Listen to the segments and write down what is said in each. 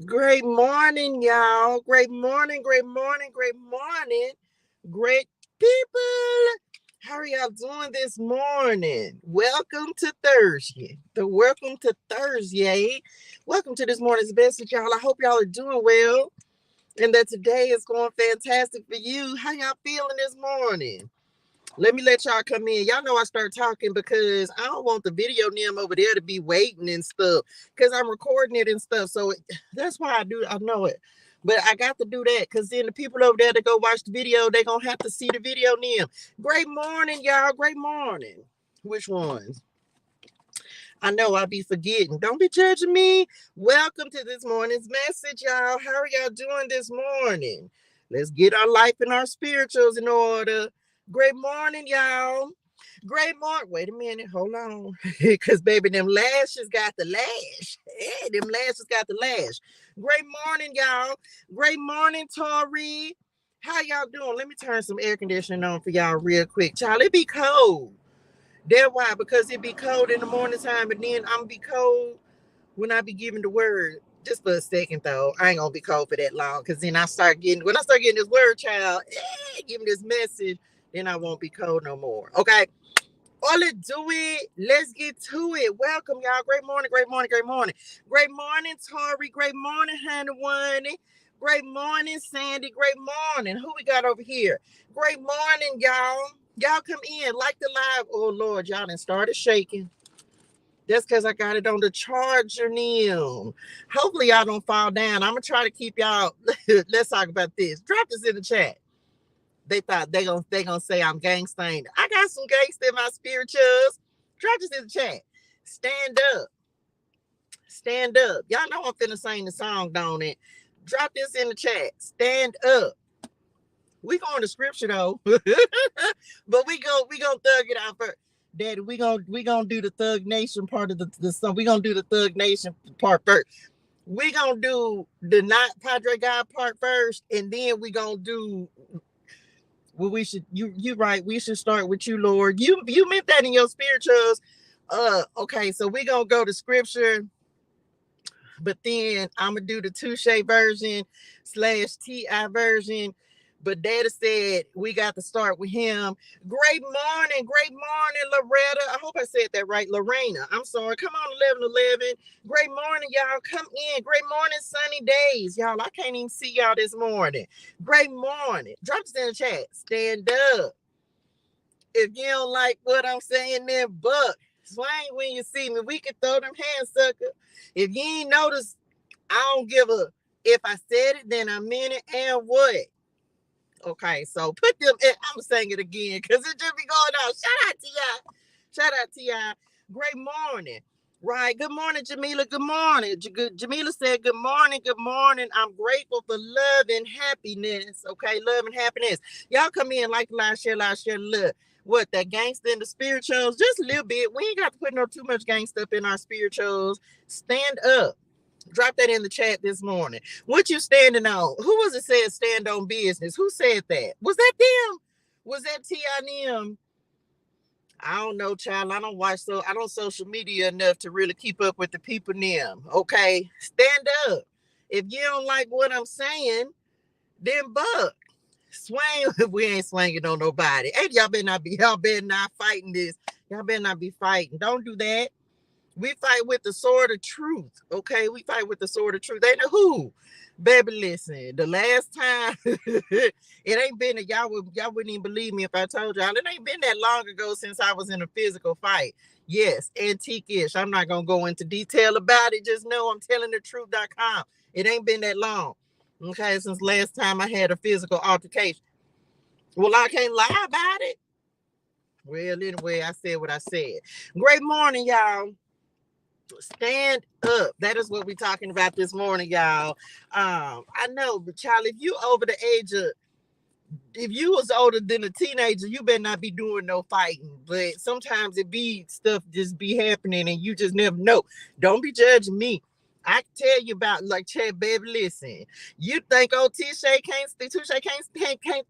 Great morning, y'all. Great morning, great morning, great morning. Great people. How are y'all doing this morning? Welcome to Thursday. Welcome to Thursday. Welcome to this morning's message, y'all. I hope y'all are doing well and that today is going fantastic for you. How y'all feeling this morning? Let me let y'all come in. Y'all know I start talking because I don't want the video them over there to be waiting and stuff because I'm recording it and stuff. So that's why I do. I know it. But I got to do that because then the people over there that go watch the video, they going to have to see the video them. Great morning, y'all. Great morning. Which ones? I know I'll be forgetting. Don't be judging me. Welcome to this morning's message, y'all. How are y'all doing this morning? Let's get our life and our spirituals in order. Great morning, y'all. Great morning. Wait a minute. Hold on. Because, baby, them lashes got the lash. Yeah, them lashes got the lash. Great morning, y'all. Great morning, Tori. How y'all doing? Let me turn some air conditioning on for y'all real quick. Child, it be cold. That's why, because it be cold in the morning time, and then I'm be cold when I be giving the word. Just for a second though, I ain't gonna be cold for that long. Cause then when I start getting this word, child, giving this message, then I won't be cold no more. Okay. All it do it. Let's get to it. Welcome, y'all. Great morning, great morning, great morning. Great morning, Tori. Great morning, Hannah One. Great morning, Sandy. Great morning. Who we got over here? Great morning, y'all. Y'all come in, like the live. Oh Lord, y'all done started shaking. That's because I got it on the charger now. Hopefully y'all don't fall down. I'm gonna try to keep y'all. Let's talk about this. Drop this in the chat. They thought they gonna say I'm gangsta. I got some gangsta in my spirituals. Drop this in the chat. Stand up. Stand up. Y'all know I'm finna sing the song, don't it? Drop this in the chat. Stand up. We going to scripture though. But we gonna thug it out first. Daddy, we gonna do the Thug Nation part of the song. We gonna do the Thug Nation part first. We gonna do the not Padre God part first, and then we gonna do well. We should you right. We should start with you, Lord. You meant that in your spirituals. Okay, so we gonna go to scripture, but then I'm gonna do the Touche version / TI version. But Daddy said we got to start with him. Great morning, Loretta. I hope I said that right, Lorena. I'm sorry. Come on, 11:11. Great morning, y'all. Come in. Great morning, sunny days, y'all. I can't even see y'all this morning. Great morning. Drop this in the chat. Stand up. If you don't like what I'm saying, then buck. Swing when you see me. We can throw them hands, sucker. If you ain't noticed, I don't give a. If I said it, then I meant it, and what? Okay, so put them in. I'm saying it again because it just be going on. Shout out to y'all. Shout out to y'all. Great morning. Right. Good morning, Jamila. Good morning. Jamila said, good morning. Good morning. I'm grateful for love and happiness. Okay, love and happiness. Y'all come in like live, share, love. What, that gangster in the spirituals? Just a little bit. We ain't got to put no too much gangster up in our spirituals. Stand up. Drop that in the chat this morning. What you standing on? Who was it said stand on business? Who said that? Was that them? Was that TIM? I don't know, child. I don't social media enough to really keep up with the people them. Okay. Stand up. If you don't like what I'm saying, then buck. Swing. We ain't swinging on nobody. Hey, y'all better not fighting this. Y'all better not be fighting. Don't do that. We fight with the sword of truth. Okay, we fight with the sword of truth. Ain't know who. Baby, listen. The last time it ain't been y'all wouldn't even believe me if I told y'all it ain't been that long ago since I was in a physical fight. Yes, antique-ish. I'm not gonna go into detail about it. Just know I'm telling the truth.com. It ain't been that long. Okay, since last time I had a physical altercation. Well, I can't lie about it. Well, anyway, I said what I said. Great morning, y'all. Stand up. That is what we're talking about this morning, y'all. I know, but child, if you was older than a teenager, you better not be doing no fighting. But sometimes it be stuff just be happening and you just never know. Don't be judging me. I can tell you about like Chad, baby. Listen, you think Touche can't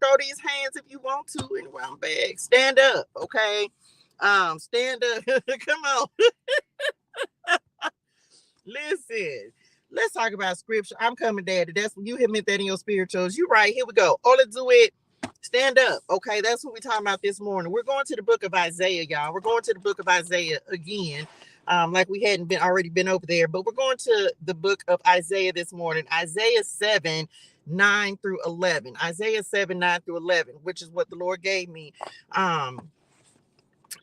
throw these hands if you want to. Anyway, I'm back. Stand up, okay? Stand up. Come on. Listen, Let's talk about scripture. I'm coming, Daddy. That's when you hit me that in your spirituals. You right. Here we go. Oh, let's do it. Stand up. Okay, that's what we're talking about this morning. We're going to the book of Isaiah, y'all. We're going to the book of Isaiah again. Like we hadn't been over there, but we're going to the book of Isaiah this morning. Isaiah 7, 9 through 11. Isaiah 7, 9 through 11, which is what the Lord gave me.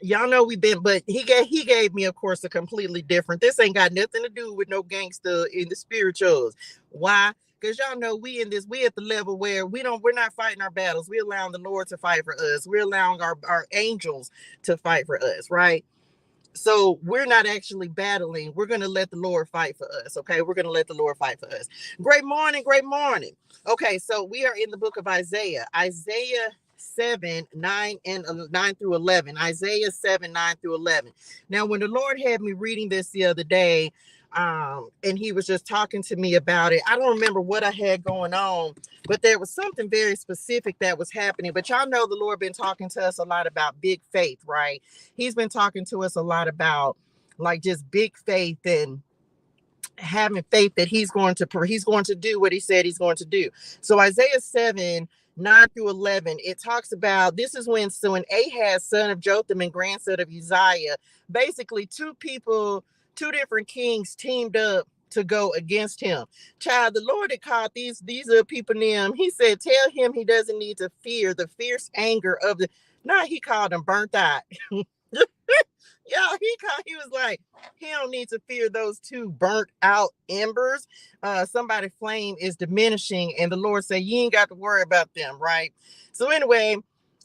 Y'all know but he gave me, of course, a completely different. This ain't got nothing to do with no gangster in the spirituals. Why? Because y'all know we at the level where we're not fighting our battles. We're allowing the Lord to fight for us. We're allowing our angels to fight for us, right? So we're not actually battling. We're going to let the Lord fight for us. Okay. We're going to let the Lord fight for us. Great morning. Great morning. Okay. So we are in the book of Isaiah, Isaiah 7, 9 through 11, Isaiah 7, 9 through 11. Now, when the Lord had me reading this the other day, and he was just talking to me about it, I don't remember what I had going on, but there was something very specific that was happening. But y'all know the Lord been talking to us a lot about big faith, right? He's been talking to us a lot about like just big faith and having faith that he's going to do what he said he's going to do. So Isaiah 7, 9 through 11, it talks about, this is when Ahaz, son of Jotham and grandson of Uzziah, basically two different kings teamed up to go against him. Child, the Lord had called these are people named. He said, tell him he doesn't need to fear the fierce anger of he called them burnt out. Yeah, he was like, he don't need to fear those two burnt out embers. Somebody's flame is diminishing, and the Lord said, you ain't got to worry about them, right? So anyway,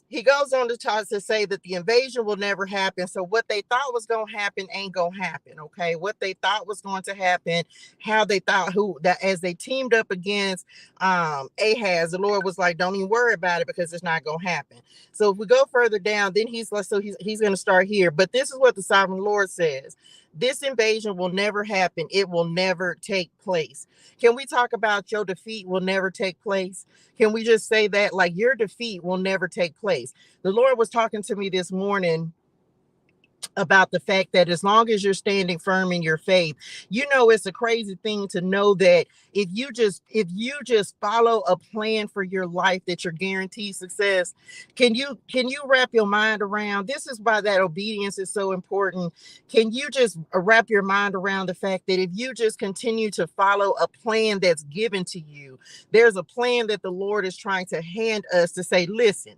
he goes on to talk to say that the invasion will never happen. So what they thought was going to happen ain't going to happen, okay? What they thought was going to happen, how they thought as they teamed up against Ahaz, the Lord was like, don't even worry about it because it's not going to happen. So if we go further down, then he's going to start here. But this is what the sovereign Lord says. This invasion will never happen. It will never take place. Can we talk about your defeat will never take place? Can we just say that, like, your defeat will never take place? The Lord was talking to me this morning about the fact that as long as you're standing firm in your faith, it's a crazy thing to know that if you just follow a plan for your life, that you're guaranteed success. Can you wrap your mind around, this is why that obedience is so important. Can you just wrap your mind around the fact that if you just continue to follow a plan that's given to you, there's a plan that the Lord is trying to hand us to say, listen,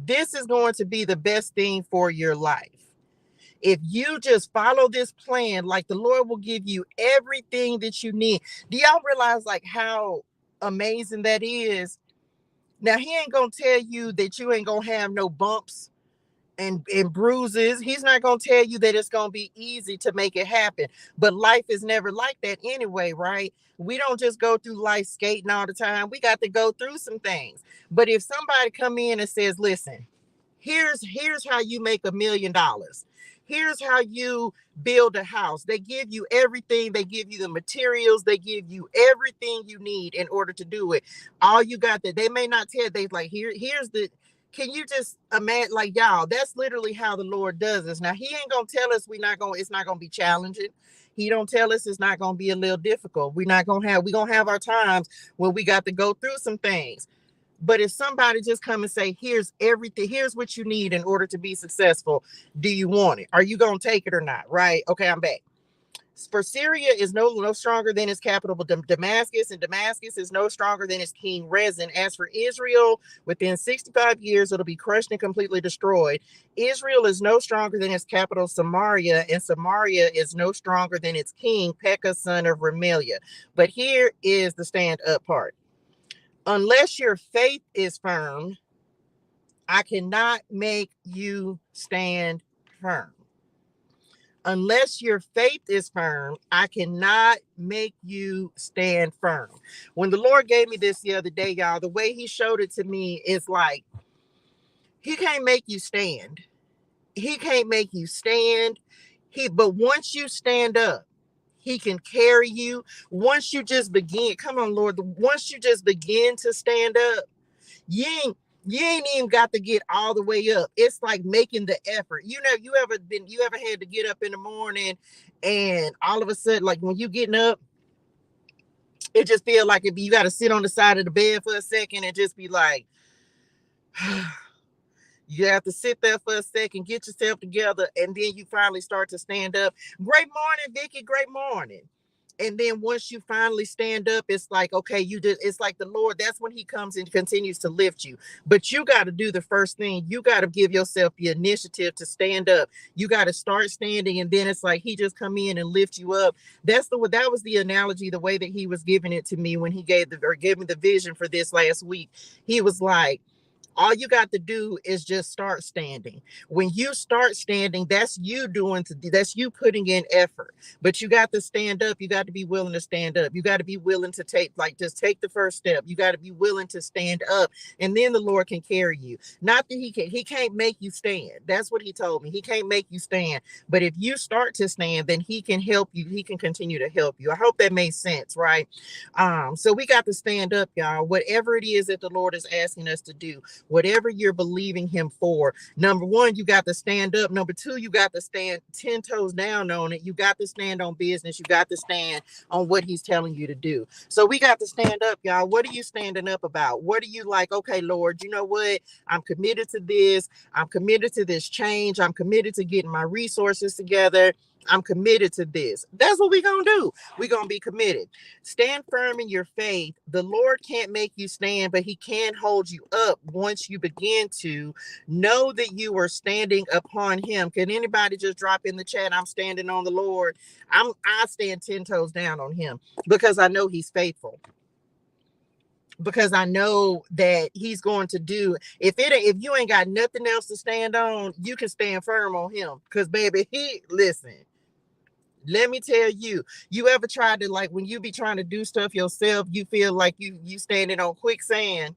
this is going to be the best thing for your life. If you just follow this plan, like, the Lord will give you everything that you need. Do y'all realize like how amazing that is? Now, he ain't going to tell you that you ain't going to have no bumps and bruises. He's not going to tell you that it's going to be easy to make it happen. But life is never like that anyway, right? We don't just go through life skating all the time. We got to go through some things. But if somebody come in and says, listen, here's how you make $1 million. Here's how you build a house. They give you everything. They give you the materials. They give you everything you need in order to do it. All you got that they may not tell. They like, can you just imagine, like, y'all, that's literally how the Lord does this. Now, he ain't going to tell us it's not going to be challenging. He don't tell us it's not going to be a little difficult. We're going to have our times where we got to go through some things. But if somebody just come and say, here's everything, here's what you need in order to be successful, do you want it? Are you going to take it or not? Right? Okay, I'm back. For Syria is no stronger than its capital, Damascus, and Damascus is no stronger than its king Rezin. As for Israel, within 65 years, it'll be crushed and completely destroyed. Israel is no stronger than its capital, Samaria, and Samaria is no stronger than its king, Pekah, son of Remaliah. But here is the stand up part. Unless your faith is firm, I cannot make you stand firm. Unless your faith is firm, I cannot make you stand firm. When the Lord gave me this the other day, y'all, the way he showed it to me is like, he can't make you stand. He can't make you stand. But once you stand up, he can carry you. Once you just begin, come on, Lord, once you just begin to stand up, you ain't even got to get all the way up. It's like making the effort. You ever had to get up in the morning and all of a sudden, like when you getting up, It just feel like if you got to sit on the side of the bed for a second and just be like, you have to sit there for a second, get yourself together, and then you finally start to stand up. Great morning, Vicky. Great morning. And then once you finally stand up, it's like, okay, you did. It's like the Lord, that's when he comes and continues to lift you. But you got to do the first thing. You got to give yourself the initiative to stand up. You got to start standing. And then it's like he just come in and lift you up. That was the analogy, the way that he was giving it to me when he gave me the vision for this last week. He was like, all you got to do is just start standing. When you start standing, that's you putting in effort. But you got to stand up. You got to be willing to stand up. You got to be willing to just take the first step. You got to be willing to stand up, and then the Lord can carry you. Not that he can't make you stand. That's what he told me. He can't make you stand. But if you start to stand, then he can help you. He can continue to help you. I hope that makes sense, right? So we got to stand up, y'all. Whatever it is that the Lord is asking us to do, whatever you're believing him for. Number one, you got to stand up. Number two, you got to stand 10 toes down on it. You got to stand on business. You got to stand on what he's telling you to do. So we got to stand up, y'all. What are you standing up about? What are you like? Okay, Lord, you know what? I'm committed to this. I'm committed to this change. I'm committed to getting my resources together. I'm committed to this. That's what we're going to do. We're going to be committed. Stand firm in your faith. The Lord can't make you stand, but he can hold you up once you begin to know that you are standing upon him. Can anybody just drop in the chat, I'm standing on the Lord? I stand 10 toes down on him because I know he's faithful. Because I know that he's going to do. If you ain't got nothing else to stand on, you can stand firm on him. Because baby, listen. Let me tell you, you ever tried to, like, when you be trying to do stuff yourself, you feel like you standing on quicksand.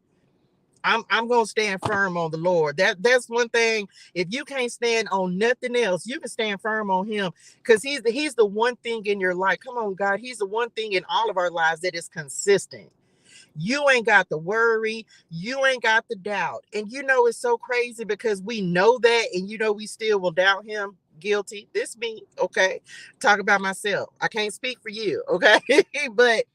I'm gonna stand firm on the Lord. That's one thing. If you can't stand on nothing else, you can stand firm on him, because he's the one thing in your life. Come on, God, he's the one thing in all of our lives that is consistent. You ain't got the worry, you ain't got the doubt. And it's so crazy because we know that, and we still will doubt him. Guilty. This me, okay? Talk about myself. I can't speak for you, okay? But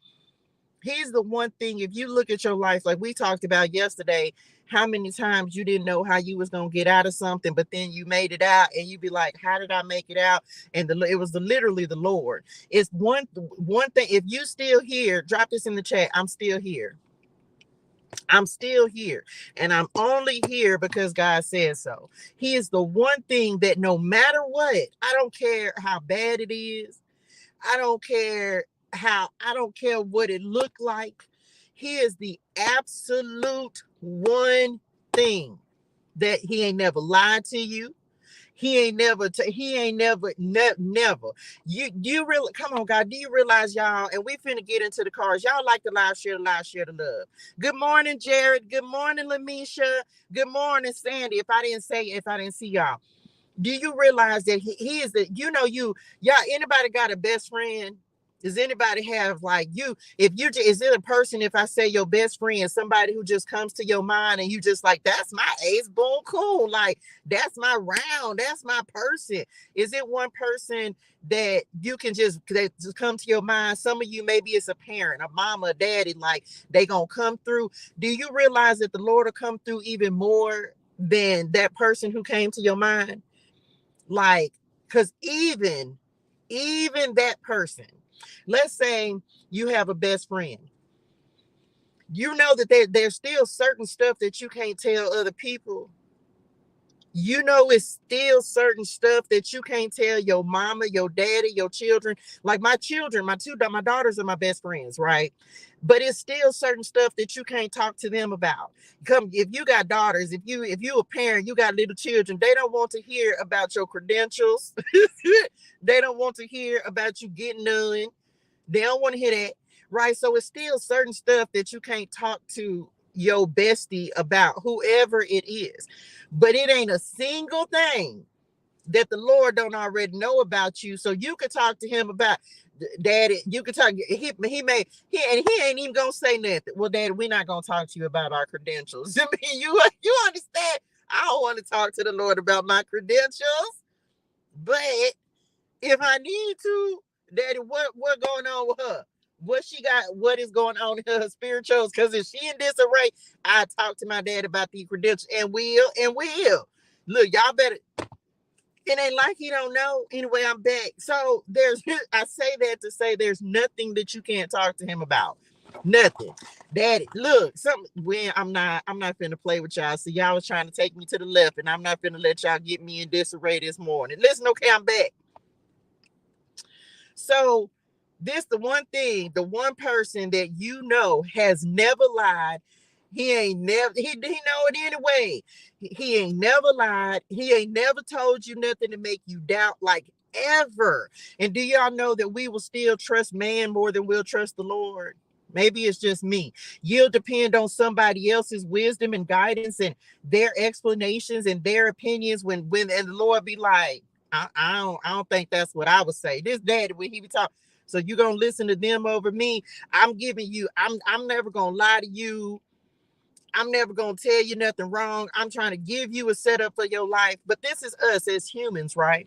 he's the one thing. If you look at your life, like we talked about yesterday, how many times you didn't know how you was gonna get out of something, but then you made it out, and you be like, "How did I make it out?" And it was literally the Lord. It's one thing. If you still here, drop this in the chat. I'm still here. I'm still here, and I'm only here because God says so. He is the one thing that no matter what, I don't care how bad it is. I don't care what it looked like. He is the absolute one thing that he ain't never lied to you. He ain't never, never. You really, come on, God. Do you realize, y'all? And we finna get into the cars. Y'all like the live, share the love. Good morning, Jared. Good morning, Lamisha. Good morning, Sandy. If I didn't see y'all, do you realize that he is y'all, anybody got a best friend? Does anybody have, like, is it a person, if I say your best friend, somebody who just comes to your mind and you just like, that's my ace, boom, cool, like, that's my round, that's my person? Is it one person that you can just come to your mind? Some of you, maybe it's a parent, a mama, a daddy, like, they gonna come through. Do you realize that the Lord will come through even more than that person who came to your mind? Like, because even that person, let's say you have a best friend, that there's still certain stuff that you can't tell other people. It's still certain stuff that you can't tell your mama, your daddy, your children. Like my children, my daughters are my best friends, right? But it's still certain stuff that you can't talk to them about. If you got daughters, if you a parent, you got little children, they don't want to hear about your credentials. They don't want to hear about you getting none. They don't want to hear that, right? So it's still certain stuff that you can't talk to your bestie about, whoever it is. But it ain't a single thing that the Lord don't already know about you. So you could talk to him about, Daddy, you could talk. He ain't even gonna say nothing. Well, Daddy, we're not gonna talk to you about our credentials. I mean, you understand? I don't want to talk to the Lord about my credentials, but if I need to, Daddy, what going on with her? what she got, what is going on in her spirituals. Because if she in disarray, I talk to my dad about the credentials, and will. Look, y'all better. It ain't like he don't know. Anyway, I'm back. So there's, I say that to say there's nothing that you can't talk to him about. Nothing. Daddy, look, something when I'm not finna play with y'all. See, y'all was trying to take me to the left, and I'm not finna let y'all get me in disarray this morning. Listen, okay, I'm back. So this the one thing, the one person that you know has never lied. He ain't never, he know it anyway. He ain't never lied. He ain't never told you nothing to make you doubt, like, ever. And do y'all know that we will still trust man more than we'll trust the Lord? Maybe it's just me. You'll depend on somebody else's wisdom and guidance and their explanations and their opinions when and the Lord be like, I don't think that's what I would say. This daddy, when he be talking, so you gonna listen to them over me? I'm giving you, I'm never gonna lie to you. I'm never gonna tell you nothing wrong. I'm trying to give you a setup for your life. But this is us as humans, right?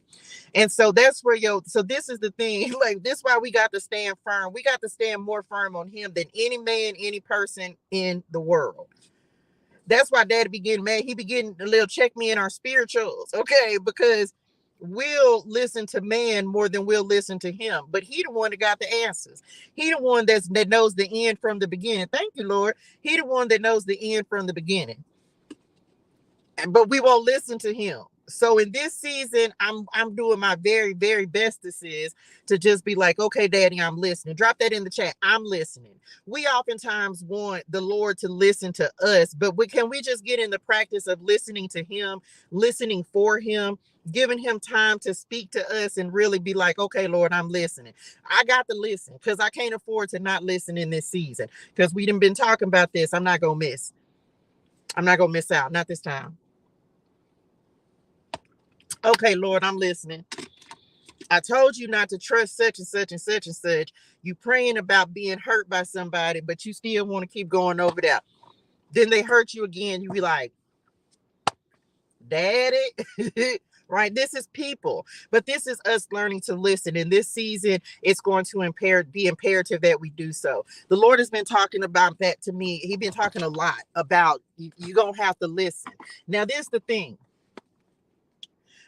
And so that's where so this is the thing. Like, this is why we got to stand firm. We got to stand more firm on him than any man, any person in the world. That's why daddy be getting mad. He be getting a little check me in our spirituals, okay? Because we'll listen to man more than we'll listen to him. But he the one that got the answers. He the one that knows the end from the beginning. Thank you, Lord. He the one that knows the end from the beginning. But we won't listen to him. So in this season, I'm doing my very, very best, this is, to just be like, okay, daddy, I'm listening. Drop that in the chat. I'm listening. We oftentimes want the Lord to listen to us, but can we just get in the practice of listening to him, listening for him, giving him time to speak to us and really be like, okay, Lord, I'm listening. I got to listen because I can't afford to not listen in this season because we done been talking about this. I'm not going to miss. I'm not going to miss out. Not this time. Okay, Lord, I'm listening. I told you not to trust such and such and such and such. You praying about being hurt by somebody, but you still want to keep going over there. Then they hurt you again. You be like, daddy, right? This is people, but this is us learning to listen. In this season, it's going to be imperative that we do so. The Lord has been talking about that to me. He's been talking a lot about you're going to have to listen. Now, this is the thing.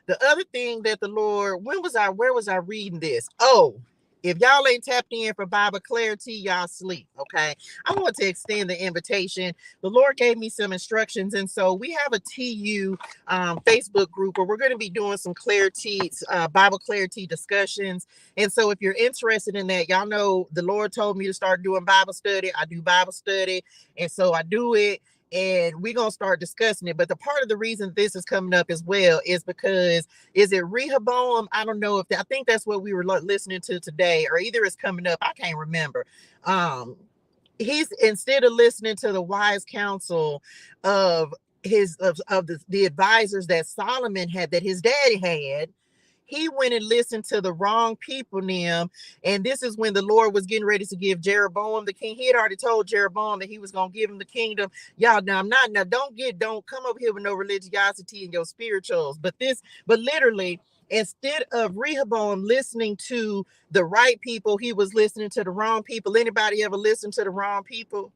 The other thing that the Lord, where was I reading this? Oh, if y'all ain't tapped in for Bible clarity, y'all sleep, okay? I want to extend the invitation. The Lord gave me some instructions, and so we have a TU Facebook group where we're going to be doing some clarity, Bible clarity discussions. And so if you're interested in that, y'all know the Lord told me to start doing Bible study. I do Bible study, and so I do it. And we're going to start discussing it. But the part of the reason this is coming up as well is because, is it Rehoboam? I don't know I think that's what we were listening to today, or either it's coming up. I can't remember. He's, instead of listening to the wise counsel of the advisors that Solomon had, that his daddy had, he went and listened to the wrong people, Nim. And this is when the Lord was getting ready to give Jeroboam the king. He had already told Jeroboam that he was going to give him the kingdom. Y'all, now don't come up here with no religiosity in your spirituals. But literally, instead of Rehoboam listening to the right people, he was listening to the wrong people. Anybody ever listen to the wrong people?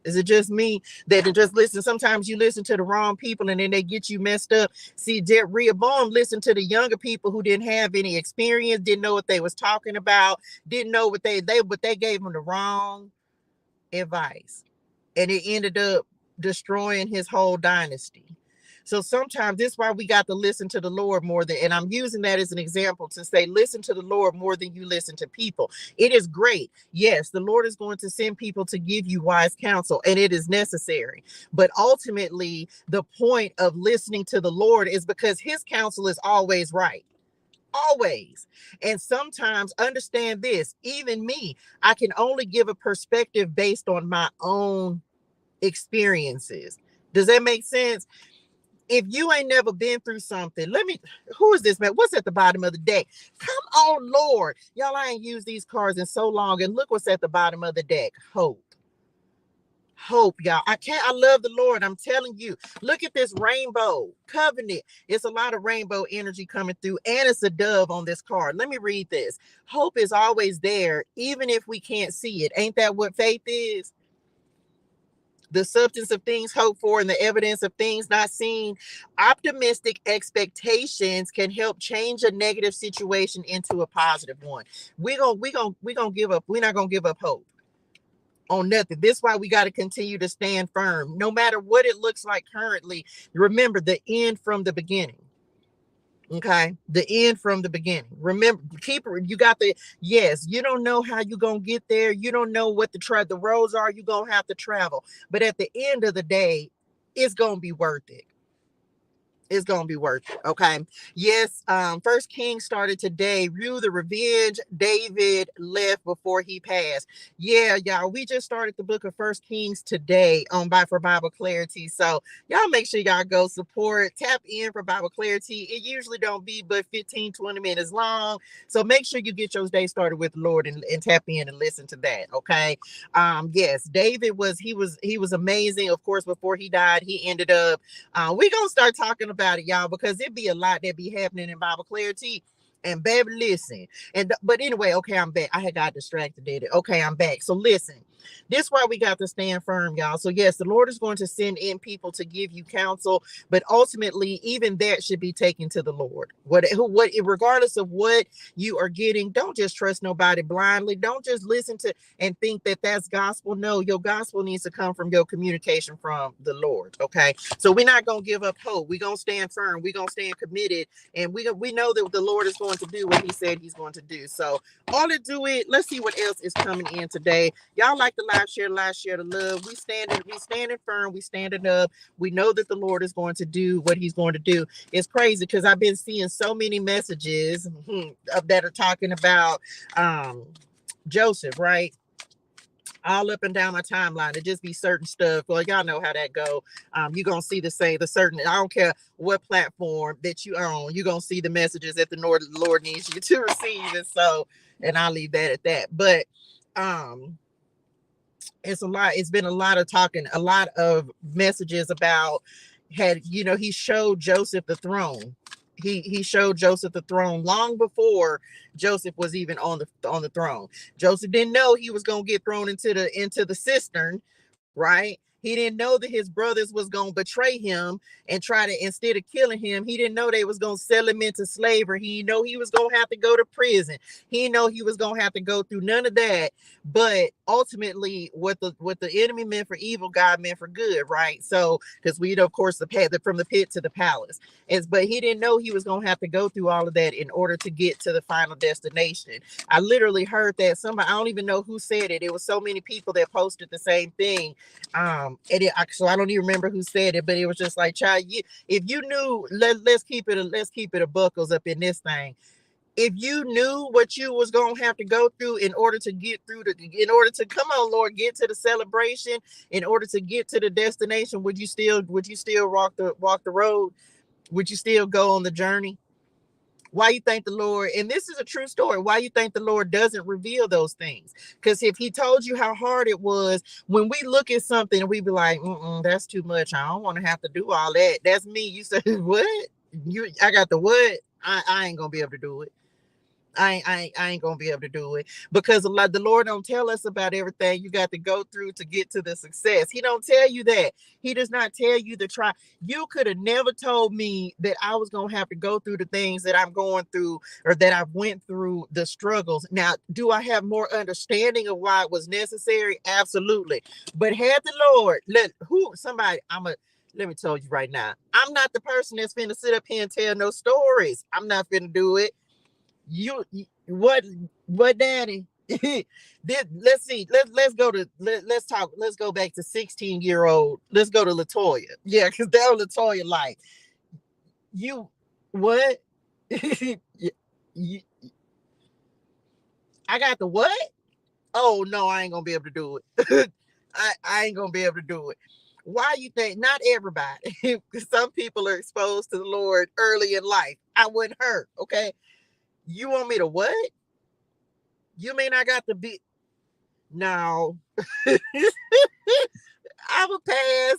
Is it just me that just listen? Sometimes you listen to the wrong people and then they get you messed up. See, Rehoboam listened to the younger people who didn't have any experience, didn't know what they was talking about, didn't know what they gave him the wrong advice. And it ended up destroying his whole dynasty. So sometimes this is why we got to listen to the Lord more than, and I'm using that as an example to say, listen to the Lord more than you listen to people. It is great. Yes, the Lord is going to send people to give you wise counsel, and it is necessary. But ultimately, the point of listening to the Lord is because his counsel is always right. Always. And sometimes, understand this, even me, I can only give a perspective based on my own experiences. Does that make sense? If you ain't never been through something, who is this man? What's at the bottom of the deck? Come on, Lord. Y'all, I ain't used these cards in so long, and look what's at the bottom of the deck. Hope. Hope, y'all. I love the Lord. I'm telling you, look at this rainbow covenant. It's a lot of rainbow energy coming through, and it's a dove on this card. Let me read this. Hope is always there, even if we can't see it. Ain't that what faith is? The substance of things hoped for and the evidence of things not seen. Optimistic expectations can help change a negative situation into a positive one. We gonna give up. We're not gonna give up hope on nothing. This is why we got to continue to stand firm, no matter what it looks like currently. Remember the end from the beginning. Okay, the end from the beginning. Remember, you got the, yes, you don't know how you're gonna get there. You don't know what the roads are you're gonna have to travel. But at the end of the day, it's gonna be worth it. It's gonna be worth it. Okay. Yes. First King started today. Rue the revenge David left before he passed. Yeah, y'all. We just started the book of First Kings today on for Bible Clarity. So y'all make sure y'all go support, tap in for Bible Clarity. It usually don't be but 15-20 minutes long. So make sure you get your day started with the Lord and tap in and listen to that. Okay. Yes, David was amazing. Of course, before he died, he ended up we're gonna start talking about it, y'all, because it be a lot that be happening in Bible Clarity. And baby, listen. But anyway, okay, I'm back. I had got distracted, did it? Okay, I'm back. So listen, this is why we got to stand firm, y'all. So yes, the Lord is going to send in people to give you counsel, but ultimately, even that should be taken to the Lord. Regardless of what you are getting, don't just trust nobody blindly. Don't just listen to and think that that's gospel. No, your gospel needs to come from your communication from the Lord. Okay, so we're not gonna give up hope. We're gonna stand firm. We're gonna stand committed, and we know that the Lord is going to do what He said He's going to do. So all to do it. Let's see what else is coming in today. Y'all like the live share the love. We standing firm. We standing up. We know that the Lord is going to do what He's going to do. It's crazy because I've been seeing so many messages that are talking about Joseph, right? All up and down my timeline. It just be certain stuff. Well, y'all know how that go. You're gonna see the certain, I don't care what platform that you own, you're gonna see the messages that the Lord needs you to receive. And so, and I'll leave that at that. But it's been a lot of talking, a lot of messages about he showed Joseph the throne. He showed Joseph the throne long before Joseph was even on the throne. Joseph didn't know he was going to get thrown into the cistern, right? He didn't know that his brothers was going to betray him and try to, instead of killing him, he didn't know they was going to sell him into slavery. He didn't know he was going to have to go to prison. He didn't know he was going to have to go through none of that. But ultimately, what the enemy meant for evil, God meant for good, right? So, because we, of course, from the pit to the palace. But he didn't know he was going to have to go through all of that in order to get to the final destination. I literally heard that somebody, I don't even know who said it. It was so many people that posted the same thing. So I don't even remember who said it, but it was just like, child, if you knew, let's keep it a buckles up in this thing. If you knew what you was gonna have to go through in order to come on, Lord, get to the celebration, in order to get to the destination, would you still walk the road? Would you still go on the journey? Why you think the Lord, and this is a true story, why you think the Lord doesn't reveal those things? Because if He told you how hard it was, when we look at something and we be like, that's too much, I don't want to have to do all that. That's me. You say, what? I got the what? I ain't gonna be able to do it. I ain't gonna be able to do it, because the Lord don't tell us about everything you got to go through to get to the success. He don't tell you that. He does not tell you to try. You could have never told me that I was gonna have to go through the things that I'm going through, or that I've went through the struggles. Now, do I have more understanding of why it was necessary? Absolutely. But had the Lord let me tell you right now, I'm not the person that's finna sit up here and tell no stories. I'm not finna do it. What daddy? Let's see. Let's go back to 16-year-old. Let's go to Latoya. Yeah, because that was Latoya like, you what? you, I got the what? Oh no, I ain't gonna be able to do it. I ain't gonna be able to do it. Why you think? Not everybody. Some people are exposed to the Lord early in life. I wouldn't hurt. Okay. You want me to what? You mean I got to be? No. I would pass,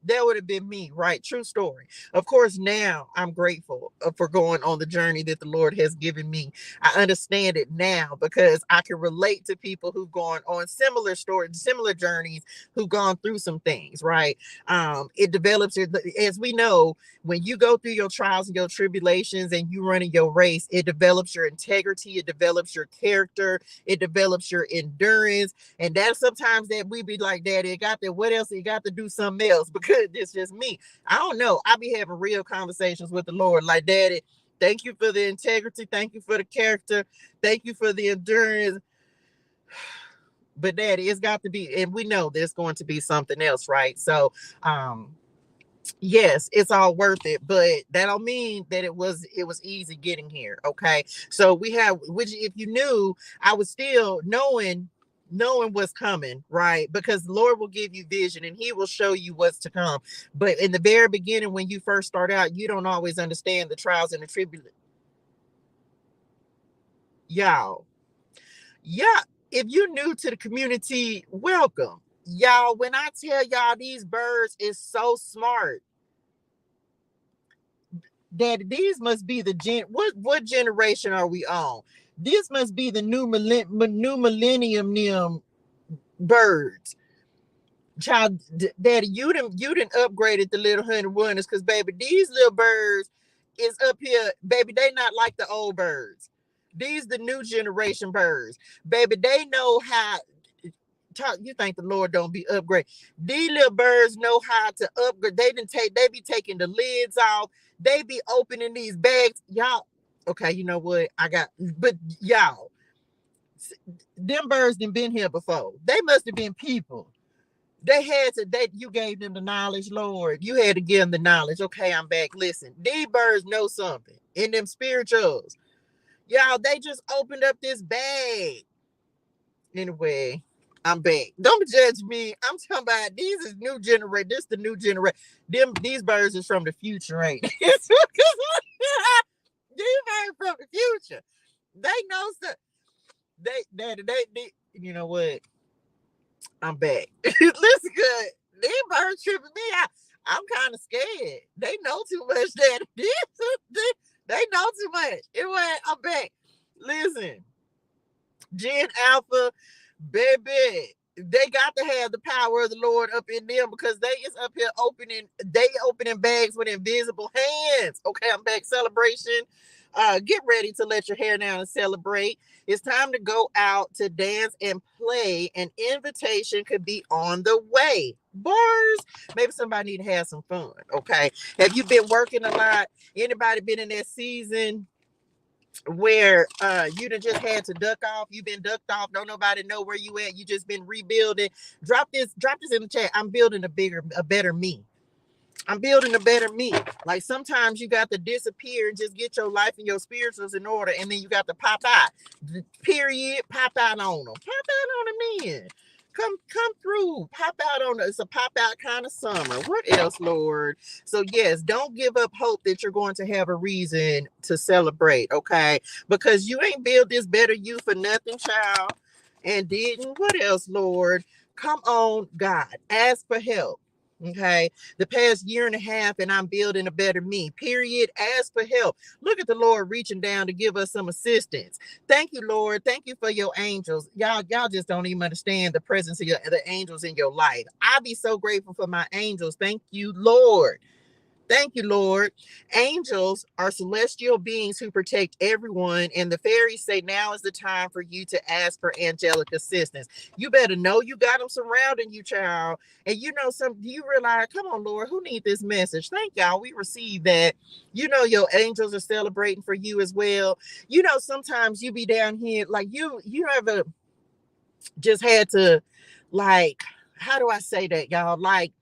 that would have been me, right? True story. Of course, now I'm grateful for going on the journey that the Lord has given me. I understand it now because I can relate to people who've gone on similar stories, similar journeys, who've gone through some things, right? It develops, as we know, when you go through your trials and your tribulations and you run in your race, it develops your integrity, it develops your character, it develops your endurance. And that's sometimes that we be like, Daddy, it got that. What else? You got to do something else because it's just me. I don't know. I be having real conversations with the Lord, like, Daddy, thank you for the integrity. Thank you for the character. Thank you for the endurance. But Daddy, it's got to be, and we know there's going to be something else, right? So, yes, it's all worth it, but that don't mean that it was easy getting here. Okay, so we have, which if you knew, I was still knowing what's coming, right? Because the Lord will give you vision and he will show you what's to come. But in the very beginning, when you first start out, you don't always understand the trials and the tribulations. Y'all, yeah, if you're new to the community, welcome. Y'all, when I tell y'all these birds is so smart, that these must be the what generation are we on? This must be the new millennium birds. Child, Daddy, you didn't upgraded the little honey runners, because baby, these little birds is up here, baby. They not like the old birds. These the new generation birds, baby. They know how. You think the Lord don't be upgrade? These little birds know how to upgrade. They be taking the lids off. They be opening these bags. Y'all, okay, you know what? But y'all, them birds done been here before. They must have been people. You gave them the knowledge, Lord. You had to give them the knowledge. Okay, I'm back. Listen, these birds know something in them spirituals. Y'all, they just opened up this bag. Anyway, I'm back. Don't judge me. I'm talking about these is new generation. This the new generation. These birds is from the future, ain't these birds from the future. They know stuff. They you know what? I'm back. Listen good. These birds tripping me out. I'm kind of scared. They know too much, Daddy. They know too much. Anyway, I'm back. Listen, Gen Alpha, baby, they got to have the power of the Lord up in them, because they is up here opening bags with invisible hands. Okay, I'm back. Celebration. Get ready to let your hair down and celebrate. It's time to go out to dance and play. An invitation could be on the way. Bars, maybe somebody need to have some fun. Okay, have you been working a lot? Anybody been in that season where you done just had to duck off? You've been ducked off, don't nobody know where you at, you just been rebuilding? Drop this in the chat. I'm building a better me. I'm building a better me. Like, sometimes you got to disappear and just get your life and your spirituals in order, and then you got to pop out. Period. Pop out on them. Pop out on them men. Come through. Pop out on them. It's a pop out kind of summer. What else, Lord? So yes, don't give up hope that you're going to have a reason to celebrate, okay? Because you ain't built this better you for nothing, child. And didn't. What else, Lord? Come on, God. Ask for help. Okay, the past year and a half, and I'm building a better me. Period. Ask for help. Look at the Lord reaching down to give us some assistance. Thank you, Lord. Thank you for your angels. Y'all just don't even understand the presence of the angels in your life. I be so grateful for my angels. Thank you, Lord. Thank you, Lord. Angels are celestial beings who protect everyone, and the fairies say now is the time for you to ask for angelic assistance. You better know you got them surrounding you, child. And you know, you realize, come on, Lord, who need this message? Thank y'all. We received that. You know, your angels are celebrating for you as well. You know, sometimes you be down here, like you ever just had to, like, how do I say that, y'all? Like,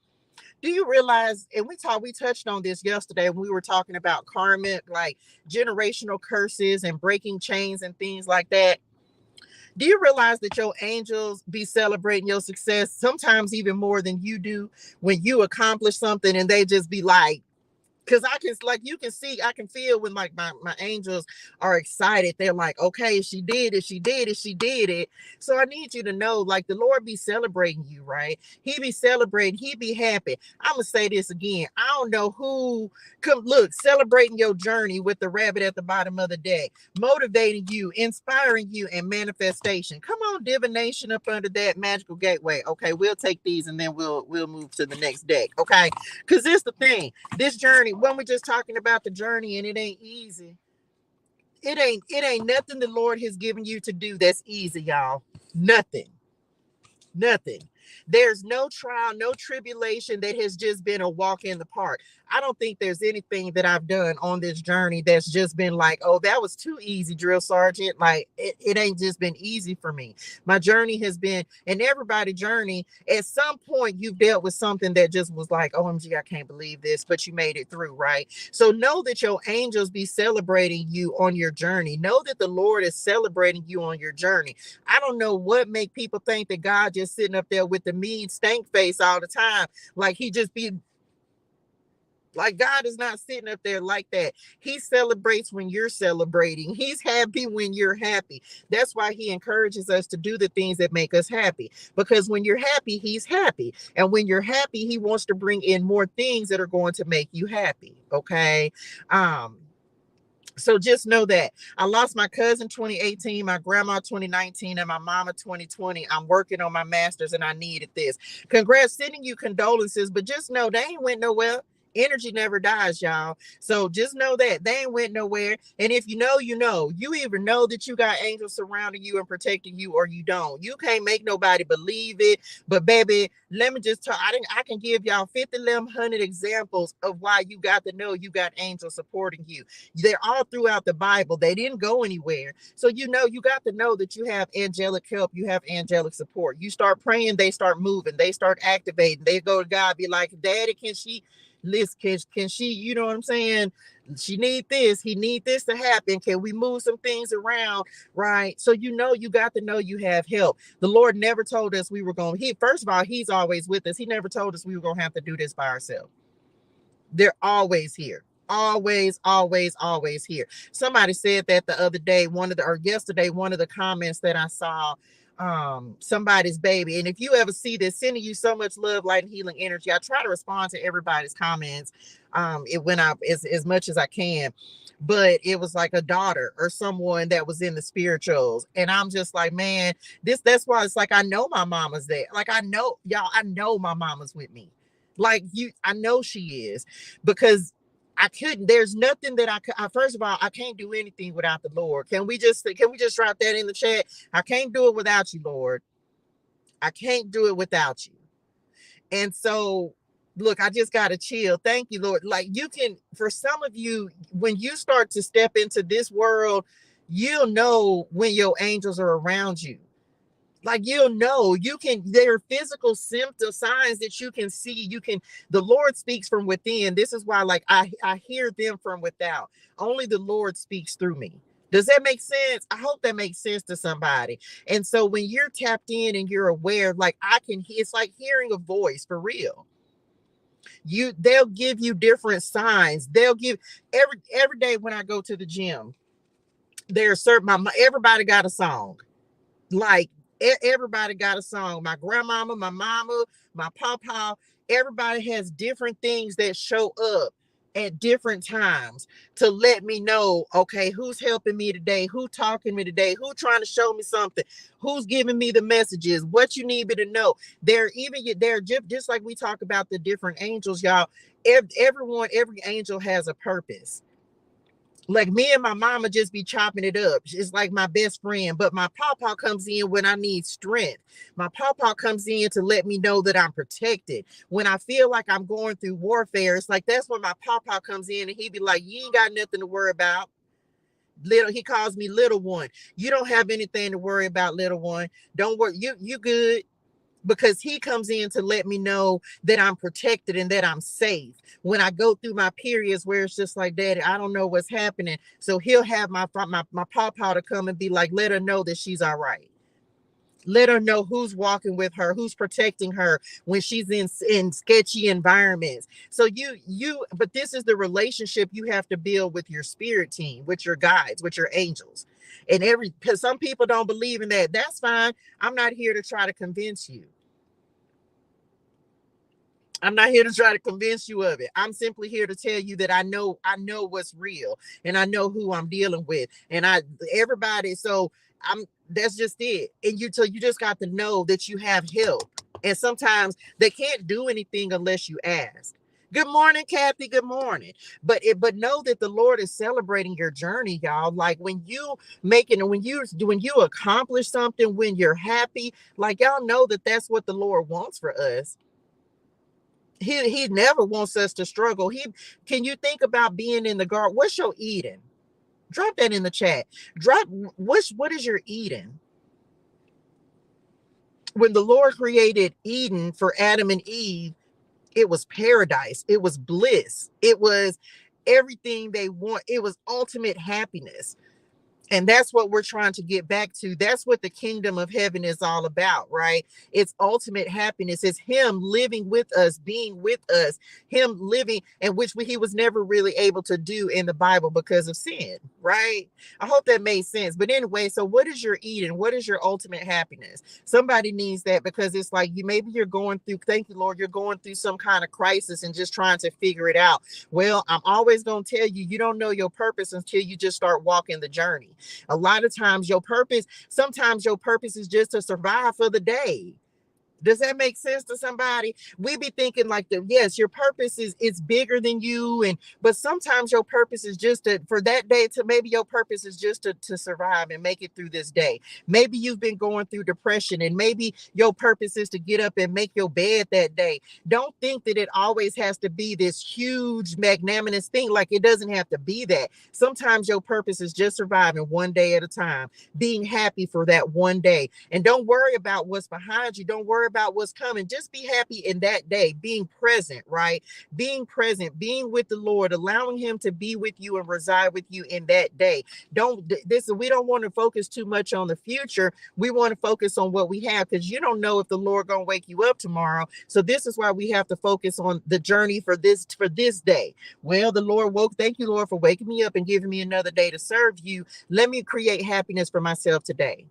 do you realize, and we touched on this yesterday when we were talking about karmic, like generational curses and breaking chains and things like that? Do you realize that your angels be celebrating your success sometimes even more than you do when you accomplish something, and they just be like, Because I can, like, you can see, I can feel when like my angels are excited. They're like, okay, she did it, she did it, she did it. So I need you to know, like, the Lord be celebrating you, right? He be celebrating, he be happy. I'm gonna say this again. I don't know who come look celebrating your journey with the rabbit at the bottom of the deck, motivating you, inspiring you, and manifestation. Come on, divination up under that magical gateway. Okay, we'll take these and then we'll move to the next deck. Okay, because this the thing. This journey, when we're just talking about the journey, and it ain't easy. It ain't nothing the Lord has given you to do that's easy, y'all. Nothing. There's no trial, no tribulation that has just been a walk in the park. I don't think there's anything that I've done on this journey that's just been like, oh, that was too easy, drill sergeant. Like, it ain't just been easy for me. My journey has been, and everybody's journey, at some point you've dealt with something that just was like, OMG, I can't believe this, but you made it through, right? So know that your angels be celebrating you on your journey. Know that the Lord is celebrating you on your journey. I don't know what make people think that God just sitting up there with the mean stank face all the time. Like he just be like, God is not sitting up there like that. He celebrates when you're celebrating. He's happy when you're happy. That's why he encourages us to do the things that make us happy. Because when you're happy, he's happy. And when you're happy, he wants to bring in more things that are going to make you happy. Okay. So just know that I lost my cousin 2018, my grandma 2019, and my mama 2020. I'm working on my master's and I needed this. Congrats, sending you condolences, but just know they ain't went nowhere. Energy never dies, y'all. So just know that they ain't went nowhere. And if you know, you know. You either know that you got angels surrounding you and protecting you, or you don't. You can't make nobody believe it. But baby, let me just talk. I can give y'all 5,100 examples of why you got to know you got angels supporting you. They're all throughout the Bible. They didn't go anywhere. So you know, you got to know that you have angelic help, you have angelic support. You start praying, they start moving, they start activating. They go to God, be like, Daddy, can she list, can she, you know what I'm saying? She need this, he need this to happen. Can we move some things around? Right. So you know, you got to know you have help. The Lord never told us we were going, he first of all, he's always with us. He never told us we were going to have to do this by ourselves. They're always here. Always here. Somebody said that the other day, yesterday, one of the comments that I saw, somebody's baby. And if you ever see this, sending you so much love, light, and healing energy. I try to respond to everybody's comments. It went up as much as I can. But it was like a daughter or someone that was in the spirituals. And I'm just like, man, that's why it's like, I know my mama's there. Like, I know, y'all, I know my mama's with me. Like, I know she is, because I couldn't, there's nothing that I could, first of all, I can't do anything without the Lord. Can we just drop that in the chat? I can't do it without you, Lord. I can't do it without you. And so, look, I just got to chill. Thank you, Lord. Like, you can, for some of you, when you start to step into this world, you'll know when your angels are around you. Like, you'll know, there are physical symptom signs that you can see. The Lord speaks from within. This is why, like, I hear them from without. Only the Lord speaks through me. Does that make sense? I hope that makes sense to somebody. And so when you're tapped in and you're aware, like, it's like hearing a voice for real. They'll give you different signs. They'll give every day when I go to the gym, everybody got a song. Like, everybody got a song. My grandmama, my mama, my papa, everybody has different things that show up at different times to let me know, okay, who's helping me today, who talking to me today, who trying to show me something, who's giving me the messages, what you need me to know. They're just like we talk about the different angels, y'all. Every angel has a purpose. Like, me and my mama just be chopping it up. It's like my best friend. But my pawpaw comes in when I need strength. My pawpaw comes in to let me know that I'm protected. When I feel like I'm going through warfare, it's like, that's when my pawpaw comes in and he be like, you ain't got nothing to worry about. He calls me little one. You don't have anything to worry about, little one. Don't worry. You good. Because he comes in to let me know that I'm protected and that I'm safe when I go through my periods where it's just like, Daddy, I don't know what's happening. So he'll have my pawpaw to come and be like, let her know that she's all right. Let her know who's walking with her, who's protecting her when she's in sketchy environments. So but this is the relationship you have to build with your spirit team, with your guides, with your angels. And because some people don't believe in that. That's fine. I'm not here to try to convince you. I'm not here to try to convince you of it. I'm simply here to tell you that I know what's real, and I know who I'm dealing with. And everybody, so that's just it. And you just got to know that you have help. And sometimes they can't do anything unless you ask. Good morning, Kathy. Good morning. But know that the Lord is celebrating your journey, y'all. Like when you when you accomplish something, when you're happy, like y'all know that that's what the Lord wants for us. He never wants us to struggle. Can you think about being in the garden? What's your Eden? Drop that in the chat. What is your Eden? When the Lord created Eden for Adam and Eve, it was paradise. It was bliss. It was everything they want. It was ultimate happiness. And that's what we're trying to get back to. That's what the kingdom of heaven is all about, right? It's ultimate happiness. It's him living with us, being with us, him living, and he was never really able to do in the Bible because of sin, right? I hope that made sense. But anyway, so what is your Eden? What is your ultimate happiness? Somebody needs that, because it's like maybe you're going through, thank you, Lord, you're going through some kind of crisis and just trying to figure it out. Well, I'm always going to tell you, you don't know your purpose until you just start walking the journey. A lot of times sometimes your purpose is just to survive for the day. Does that make sense to somebody? We be thinking like yes, your purpose is bigger than you, but sometimes your purpose is just for that day. To maybe your purpose is just to survive and make it through this day. Maybe you've been going through depression, and maybe your purpose is to get up and make your bed that day. Don't think that it always has to be this huge magnanimous thing. Like, it doesn't have to be that. Sometimes your purpose is just surviving one day at a time, being happy for that one day, and don't worry about what's behind you. Don't worry about what's coming. Just be happy in that day, being present, right? Being present, being with the Lord, allowing him to be with you and reside with you in that day. We don't want to focus too much on the future. We want to focus on what we have, because you don't know if the Lord gonna wake you up tomorrow. So this is why we have to focus on the journey for this day. Well, the Lord thank you, Lord, for waking me up and giving me another day to serve you. Let me create happiness for myself today.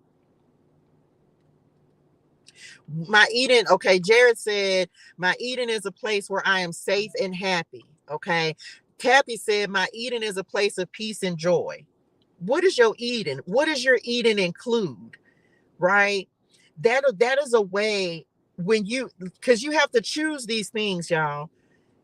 My Eden, okay, Jared said, my Eden is a place where I am safe and happy. Okay. Kathy said, my Eden is a place of peace and joy. What is your Eden? What does your Eden include? Right? That is a way, because you have to choose these things, y'all.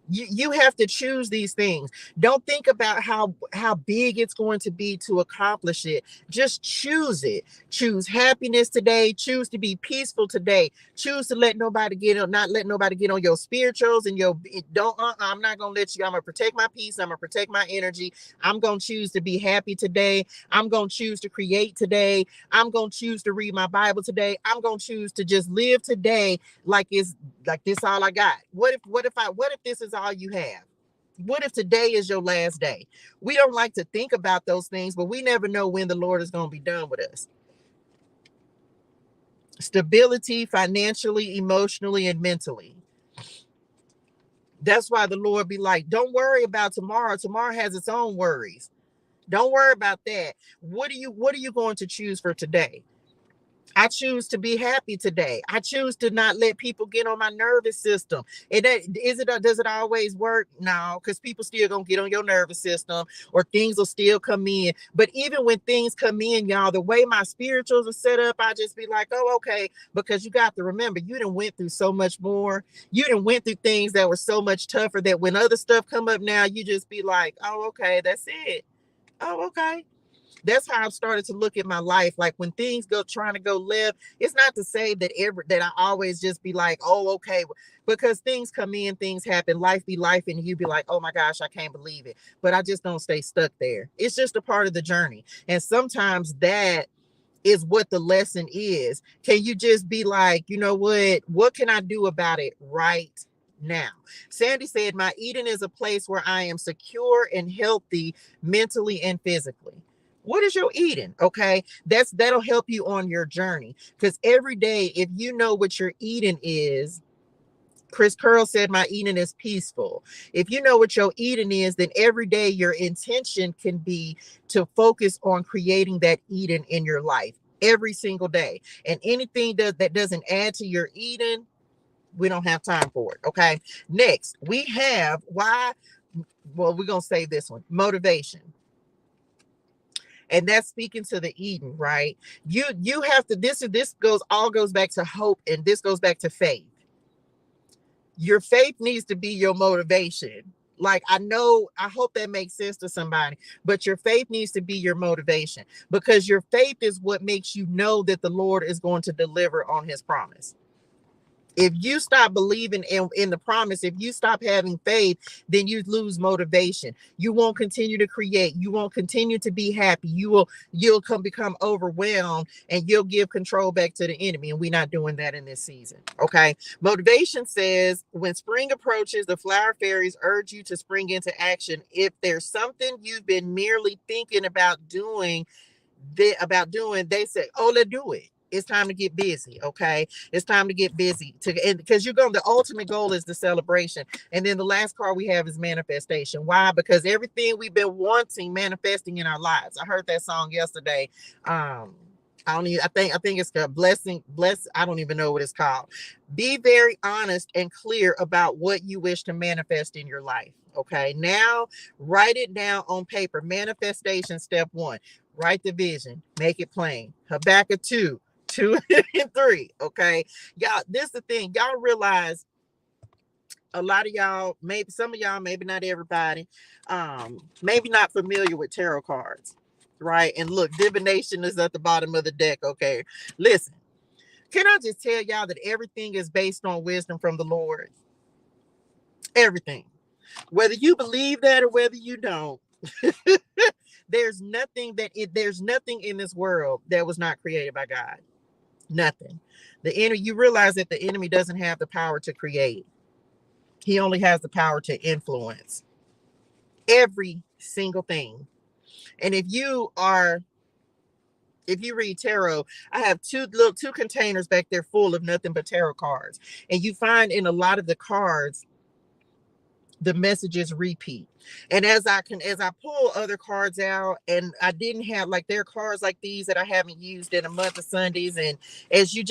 You have to choose these things. Don't think about how big it's going to be to accomplish it. Just choose it. Choose happiness today. Choose to be peaceful today. Choose to not let nobody get on your spirituals and your don't. I'm not gonna let you. I'm gonna protect my peace. I'm gonna protect my energy. I'm gonna choose to be happy today. I'm gonna choose to create today. I'm gonna choose to read my Bible today. I'm gonna choose to just live today like this all I got. What if this is all you have? What if today is your last day? We don't like to think about those things, but we never know when the Lord is going to be done with us. Stability financially, emotionally, and mentally. That's why the Lord be like, don't worry about tomorrow. Tomorrow has its own worries. Don't worry about that. What are you going to choose for today? I choose to be happy today. I choose to not let people get on my nervous system. And does it always work? No, because people still gonna get on your nervous system, or things will still come in. But even when things come in, y'all, the way my spirituals are set up, I just be like, oh, okay. Because you got to remember, you done went through so much more. You done went through things that were so much tougher, that when other stuff come up now, you just be like, oh, okay, that's it. Oh, okay. That's how I've started to look at my life. Like, when things trying to go left, it's not to say that I always just be like, oh, okay, because things come in, things happen, life be life, and you be like, oh my gosh, I can't believe it. But I just don't stay stuck there. It's just a part of the journey. And sometimes that is what the lesson is. Can you just be like, you know what can I do about it right now? Sandy said, my Eden is a place where I am secure and healthy mentally and physically. What is your eating? Okay. That'll help you on your journey. Because every day, if you know what your eating is, Chris Curl said, my eating is peaceful. If you know what your eating is, then every day your intention can be to focus on creating that eating in your life every single day. And anything that doesn't add to your eating, we don't have time for it. Okay. Next, we have why. Well, we're going to save this one, motivation. And that's speaking to the eating, right? You have to, this goes back to hope, and this goes back to faith. Your faith needs to be your motivation. Like, I hope that makes sense to somebody, but your faith needs to be your motivation, because your faith is what makes you know that the Lord is going to deliver on his promise. If you stop believing in the promise, if you stop having faith, then you lose motivation. You won't continue to create. You won't continue to be happy. You'll become overwhelmed, and you'll give control back to the enemy. And we're not doing that in this season. Okay. Motivation says, when spring approaches, the flower fairies urge you to spring into action. If there's something you've been merely thinking about doing, they say, oh, let's do it. It's time to get busy. Okay. It's time to get busy because the ultimate goal is the celebration. And then the last card we have is manifestation. Why? Because everything we've been wanting manifesting in our lives. I heard that song yesterday. I think it's a blessing. I don't even know what it's called. Be very honest and clear about what you wish to manifest in your life. Okay. Now write it down on paper. Manifestation step 1. Write the vision. Make it plain. Habakkuk 2 and 3. Okay. Y'all, this is the thing. Y'all realize a lot of y'all, maybe some of y'all, maybe not everybody, maybe not familiar with tarot cards. Right. And look, divination is at the bottom of the deck. Okay. Listen, can I just tell y'all that everything is based on wisdom from the Lord? Everything. Whether you believe that or whether you don't, there's nothing in this world that was not created by God. Nothing. You realize that the enemy doesn't have the power to create. He only has the power to influence every single thing. And if you read tarot, I have two containers back there full of nothing but tarot cards. And you find in a lot of the cards, the messages repeat. And as I pull other cards out, and I didn't have, like, there are cards like these that I haven't used in a month of Sundays. And as you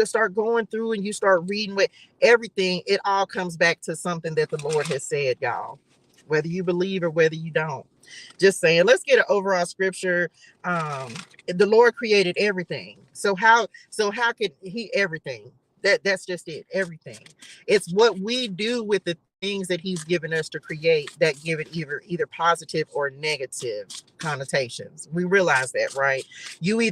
start going through and you start reading with everything, it all comes back to something that the Lord has said, y'all, whether you believe or whether you don't. Just saying, let's get an overall scripture. The Lord created everything. So how could he everything? That's just it. Everything. It's what we do with the things that he's given us to create that give it either positive or negative connotations. We realize that, right? We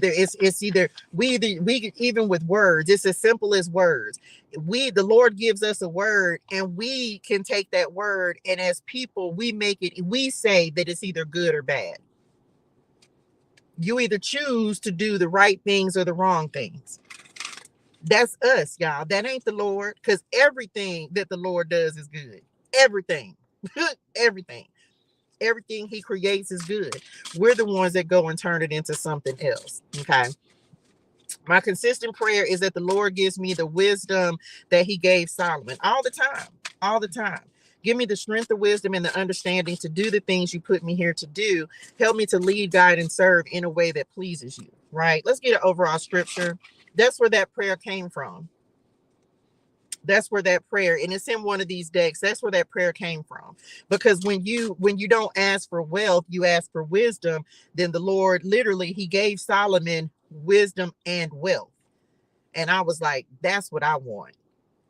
even with words, it's as simple as words. The Lord gives us a word, and we can take that word, and as people, we say that it's either good or bad. You either choose to do the right things or the wrong things. That's us, y'all. That ain't the Lord, because everything that the Lord does is good. Everything. Everything he creates is good. We're the ones that go and turn it into something else. Okay. My consistent prayer is that the Lord gives me the wisdom that he gave Solomon all the time. All the time. Give me the strength, the wisdom, and the understanding to do the things you put me here to do. Help me to lead, guide, and serve in a way that pleases you. Right? Let's get an overall scripture. That's where that prayer came from. That's where that prayer, and it's in one of these decks. That's where that prayer came from. Because when you don't ask for wealth, you ask for wisdom. Then the Lord, literally, he gave Solomon wisdom and wealth. And I was like, that's what I want.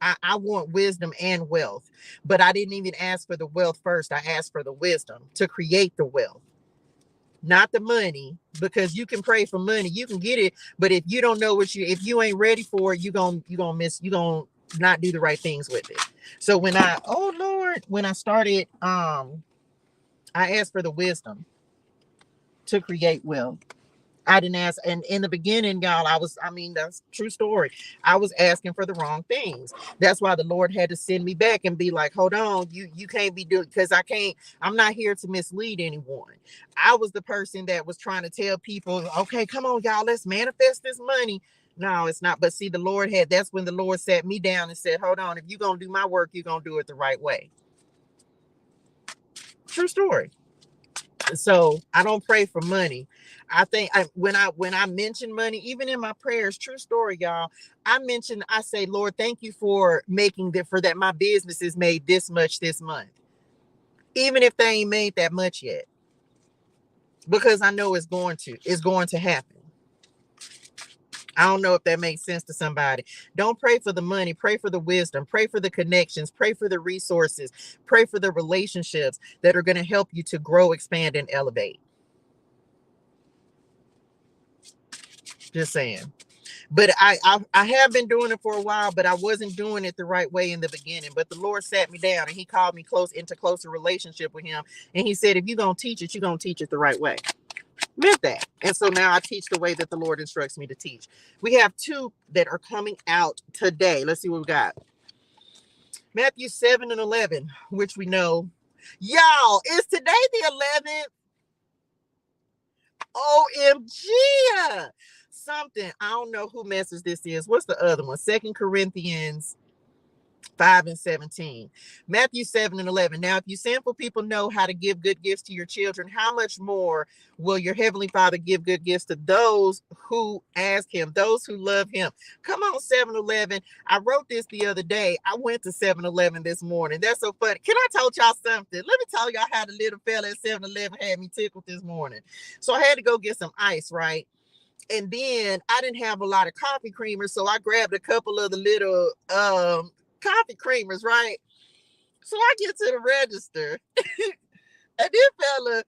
I want wisdom and wealth. But I didn't even ask for the wealth first. I asked for the wisdom to create the wealth. Not the money, because you can pray for money, you can get it, but if you don't know if you ain't ready for it, you're gonna not do the right things with it. So when I started, I asked for the wisdom to create wealth. I didn't ask. And in the beginning, y'all, that's true story. I was asking for the wrong things. That's why the Lord had to send me back and be like, hold on, you can't be doing, because I'm not here to mislead anyone. I was the person that was trying to tell people, okay, come on, y'all, let's manifest this money. No, it's not. But see, that's when the Lord sat me down and said, hold on, if you're going to do my work, you're going to do it the right way. True story. So I don't pray for money. I think when I mention money, even in my prayers, true story, y'all, I say, Lord, thank you for making for that my business is made this much this month. Even if they ain't made that much yet. Because I know it's going to happen. I don't know if that makes sense to somebody. Don't pray for the money. Pray for the wisdom. Pray for the connections. Pray for the resources. Pray for the relationships that are going to help you to grow, expand, and elevate. Just saying. But I have been doing it for a while, but I wasn't doing it the right way in the beginning. But the Lord sat me down and he called me into closer relationship with him. And he said, if you're going to teach it, you're going to teach it the right way. Meant that. And so now I teach the way that the Lord instructs me to teach. We have 2 that are coming out today. Let's see what we got. Matthew 7:11, which we know. Y'all, is today the 11th? OMG. Something. I don't know who message this is. What's the other one? 2 Corinthians 5:17. Matthew 7:11. Now, if you sinful people know how to give good gifts to your children, how much more will your heavenly Father give good gifts to those who ask him, those who love him? Come on, 7-Eleven. I wrote this the other day. I went to 7-Eleven this morning. That's so funny. Can I tell y'all something? Let me tell y'all how the little fella at 7-Eleven had me tickled this morning. So I had to go get some ice, right? And then I didn't have a lot of coffee creamers, so I grabbed a couple of the little coffee creamers, right? So I get to the register and this fella,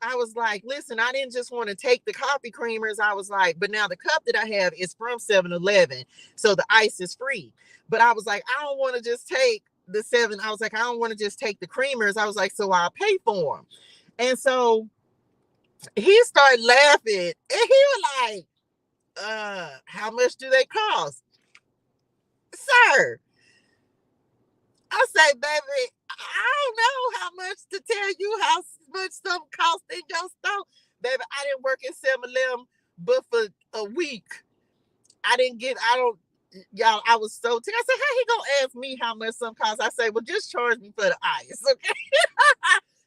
I was like, listen, I didn't just want to take the coffee creamers. I was like, but now the cup that I have is from 7-Eleven, so the ice is free. But I was like, I don't want to just take I was like, I don't want to just take the creamers. I was like, so I'll pay for them. And so he started laughing and he was like, how much do they cost? Sir, I say, baby, I don't know how much to tell you how much something costs in your store. Baby, I didn't work at 7-Eleven but for a week. Y'all, I was so tired. I said, how he gonna ask me how much something costs? I say, well, just charge me for the ice, okay?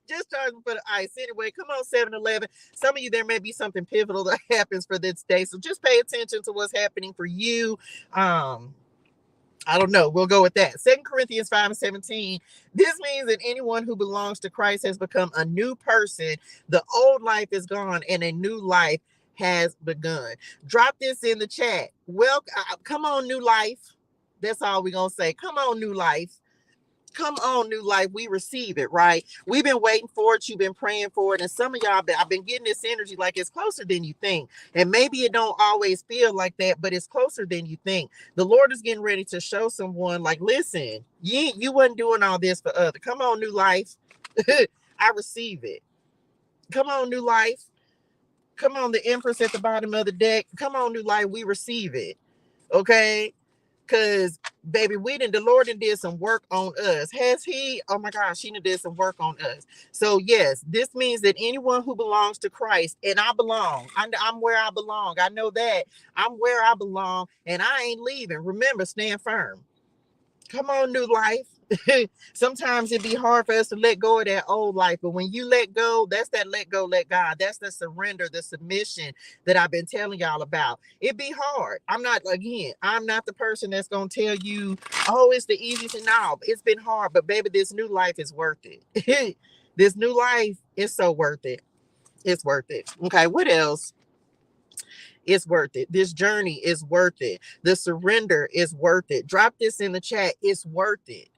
Just charge me for the ice. Anyway, come on, 7-Eleven. Some of you, there may be something pivotal that happens for this day. So just pay attention to what's happening for you. I don't know. We'll go with that. 2 Corinthians 5:17. This means that anyone who belongs to Christ has become a new person. The old life is gone and a new life has begun. Drop this in the chat. Well, come on, new life. That's all we're going to say. Come on, new life. Come on, new life. We receive it, right? We've been waiting for it. You've been praying for it. And some of y'all, I've been getting this energy like it's closer than you think. And maybe it don't always feel like that, but it's closer than you think. The Lord is getting ready to show someone like, listen, you wasn't doing all this for others. Come on, new life. I receive it. Come on, new life. Come on, the Empress at the bottom of the deck. Come on, new life. We receive it. Okay? Because, baby, the Lord did some work on us. Has he? Oh my gosh, he did some work on us. So yes, this means that anyone who belongs to Christ, and I belong, I'm where I belong. I know that I'm where I belong and I ain't leaving. Remember, stand firm. Come on, new life. Sometimes it'd be hard for us to let go of that old life, but when you let go, that's that let go, let God. That's the surrender, the submission that I've been telling y'all about. It'd be hard. I'm not the person that's gonna tell you, oh, it's the easiest thing. No, it's been hard, but baby, this new life is worth it. This new life is so worth it. It's worth it. Okay, what else? It's worth it. This journey is worth it. The surrender is worth it. Drop this in the chat. It's worth it.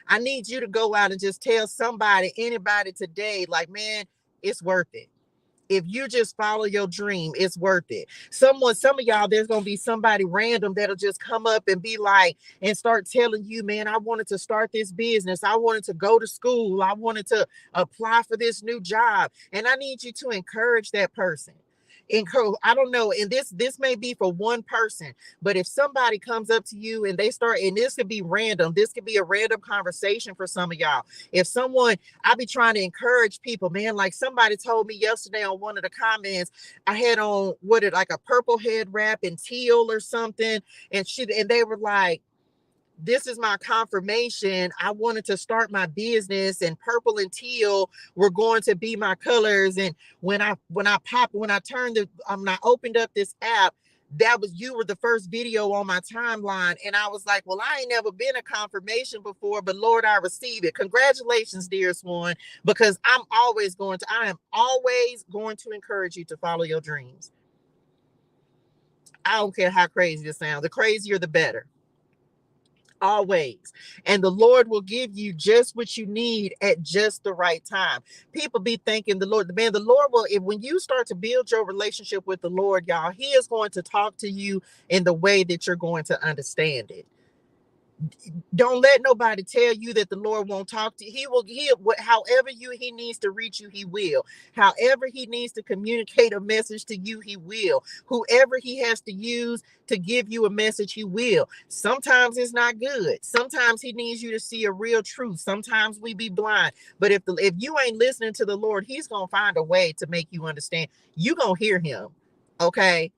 I need you to go out and just tell somebody, anybody today, like, man, it's worth it. If you just follow your dream, it's worth it. Some of y'all, there's going to be somebody random that'll just come up and be like, and start telling you, man, I wanted to start this business. I wanted to go to school. I wanted to apply for this new job. And I need you to encourage that person. I don't know, and this may be for one person, but if somebody comes up to you and they start, and this could be random, this could be a random conversation for some of y'all. If someone, I be trying to encourage people, man, like somebody told me yesterday on one of the comments, I had on like a purple head wrap and teal or something, and they were like, this is my confirmation. I wanted to start my business, and purple and teal were going to be my colors. And when I opened up this app, you were the first video on my timeline. And I was like, well, I ain't never been a confirmation before, but Lord, I receive it. Congratulations, dear Swan, because I am always going to encourage you to follow your dreams. I don't care how crazy it sounds. The crazier, the better. Always. And the Lord will give you just what you need at just the right time. People be thinking the Lord will, when you start to build your relationship with the Lord, y'all, he is going to talk to you in the way that you're going to understand it. Don't let nobody tell you that the Lord won't talk to you. However he needs to reach you, he will. However he needs to communicate a message to you, he will. Whoever he has to use to give you a message, he will. Sometimes it's not good. Sometimes he needs you to see a real truth. Sometimes we be blind. But if you ain't listening to the Lord, he's going to find a way to make you understand. You going to hear him. Okay?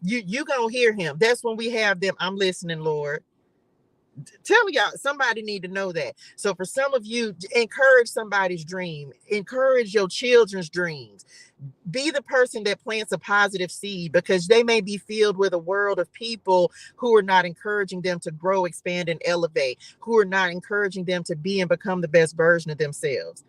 You going to hear him. That's when we have them. I'm listening, Lord. Tell y'all, somebody need to know that. So for some of you, encourage somebody's dream, encourage your children's dreams. Be the person that plants a positive seed, because they may be filled with a world of people who are not encouraging them to grow, expand, and elevate, who are not encouraging them to be and become the best version of themselves.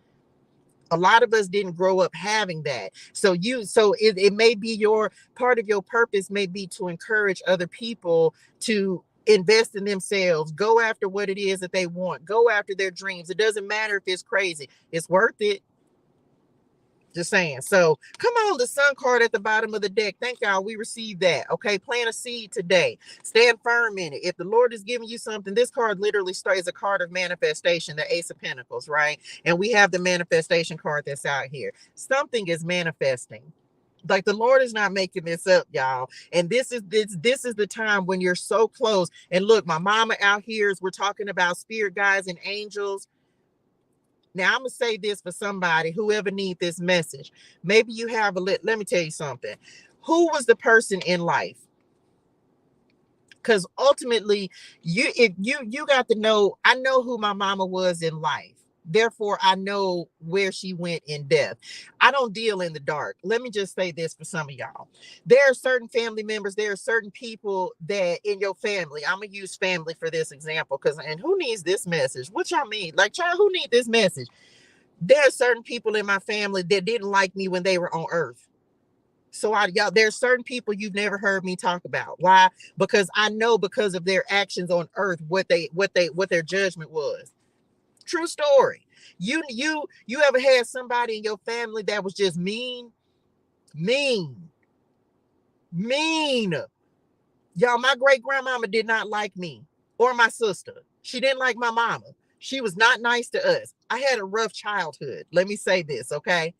A lot of us didn't grow up having that. So it may be your part of your purpose may be to encourage other people to invest in themselves, go after what it is that they want, go after their dreams. It doesn't matter if it's crazy, it's worth it. Just saying. So come on, the sun card at the bottom of the deck. Thank y'all. We received that. Okay. Plant a seed today. Stand firm in it. If the Lord is giving you something, this card literally is a card of manifestation, the Ace of Pentacles, right? And we have the manifestation card that's out here. Something is manifesting. Like the Lord is not making this up, y'all. And this is the time when you're so close. And look, my mama out here, as we're talking about spirit guides and angels. Now, I'm going to say this for somebody, whoever needs this message. Maybe you have let me tell you something. Who was the person in life? Because ultimately, you got to know, I know who my mama was in life. Therefore, I know where she went in death. I don't deal in the dark. Let me just say this for some of y'all. There are certain family members, there are certain people that in your family, I'm going to use family for this example, and who needs this message? What y'all mean? Like, child, who need this message? There are certain people in my family that didn't like me when they were on earth. So there's certain people you've never heard me talk about. Why? Because I know, because of their actions on earth, what their judgment was. True story. You ever had somebody in your family that was just mean? Y'all, my great grandmama did not like me or my sister. She didn't like my mama. She was not nice to us. I had a rough childhood. Let me say this, okay?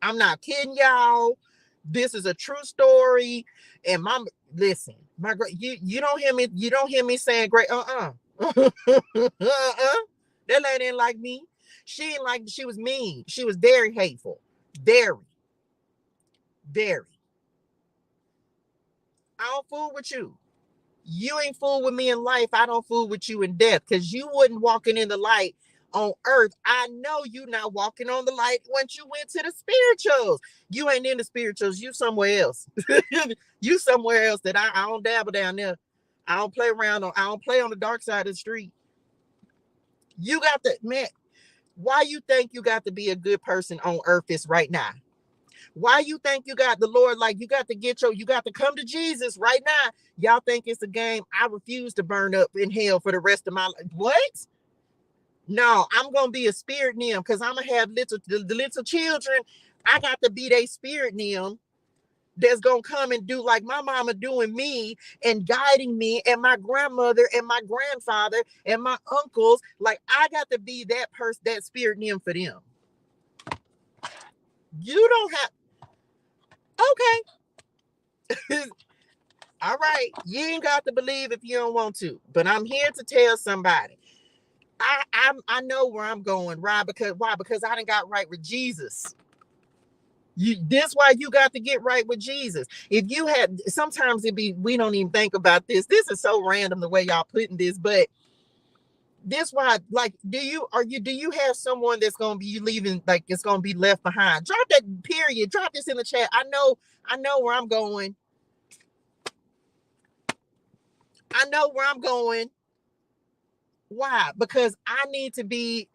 I'm not kidding y'all. This is a true story. And mama, listen, you don't hear me saying great. That lady didn't like me. She was mean. She was very hateful. Very. I don't fool with you. You ain't fool with me in life. I don't fool with you in death, because you wouldn't walking in the light on earth. I know you not walking on the light once you went to the spirituals. You ain't in the spirituals. You somewhere else. You somewhere else that I don't dabble down there. I don't play around. I don't play on the dark side of the street. You got to, man, why you think you got to be a good person on earth is right now? Why you think you got the Lord, like you got to come to Jesus right now? Y'all think it's a game? I refuse to burn up in hell for the rest of my life. What? No, I'm going to be a spirit neum, because I'm going to have the little children. I got to be their spirit neum that's going to come and do like my mama doing me and guiding me, and my grandmother and my grandfather and my uncles. Like, I got to be that person, that spirit neum for them. You don't have, Okay. All right. You ain't got to believe if you don't want to. But I'm here to tell somebody. I know where I'm going, right? Because I done got right with Jesus. This why you got to get right with Jesus. If you had, sometimes we don't even think about this. This is so random the way y'all putting this, but this why, like, do you have someone that's gonna be leaving, like it's gonna be left behind? Drop that period. Drop this in the chat. I know where I'm going. I know where I'm going. Why? Because I need to be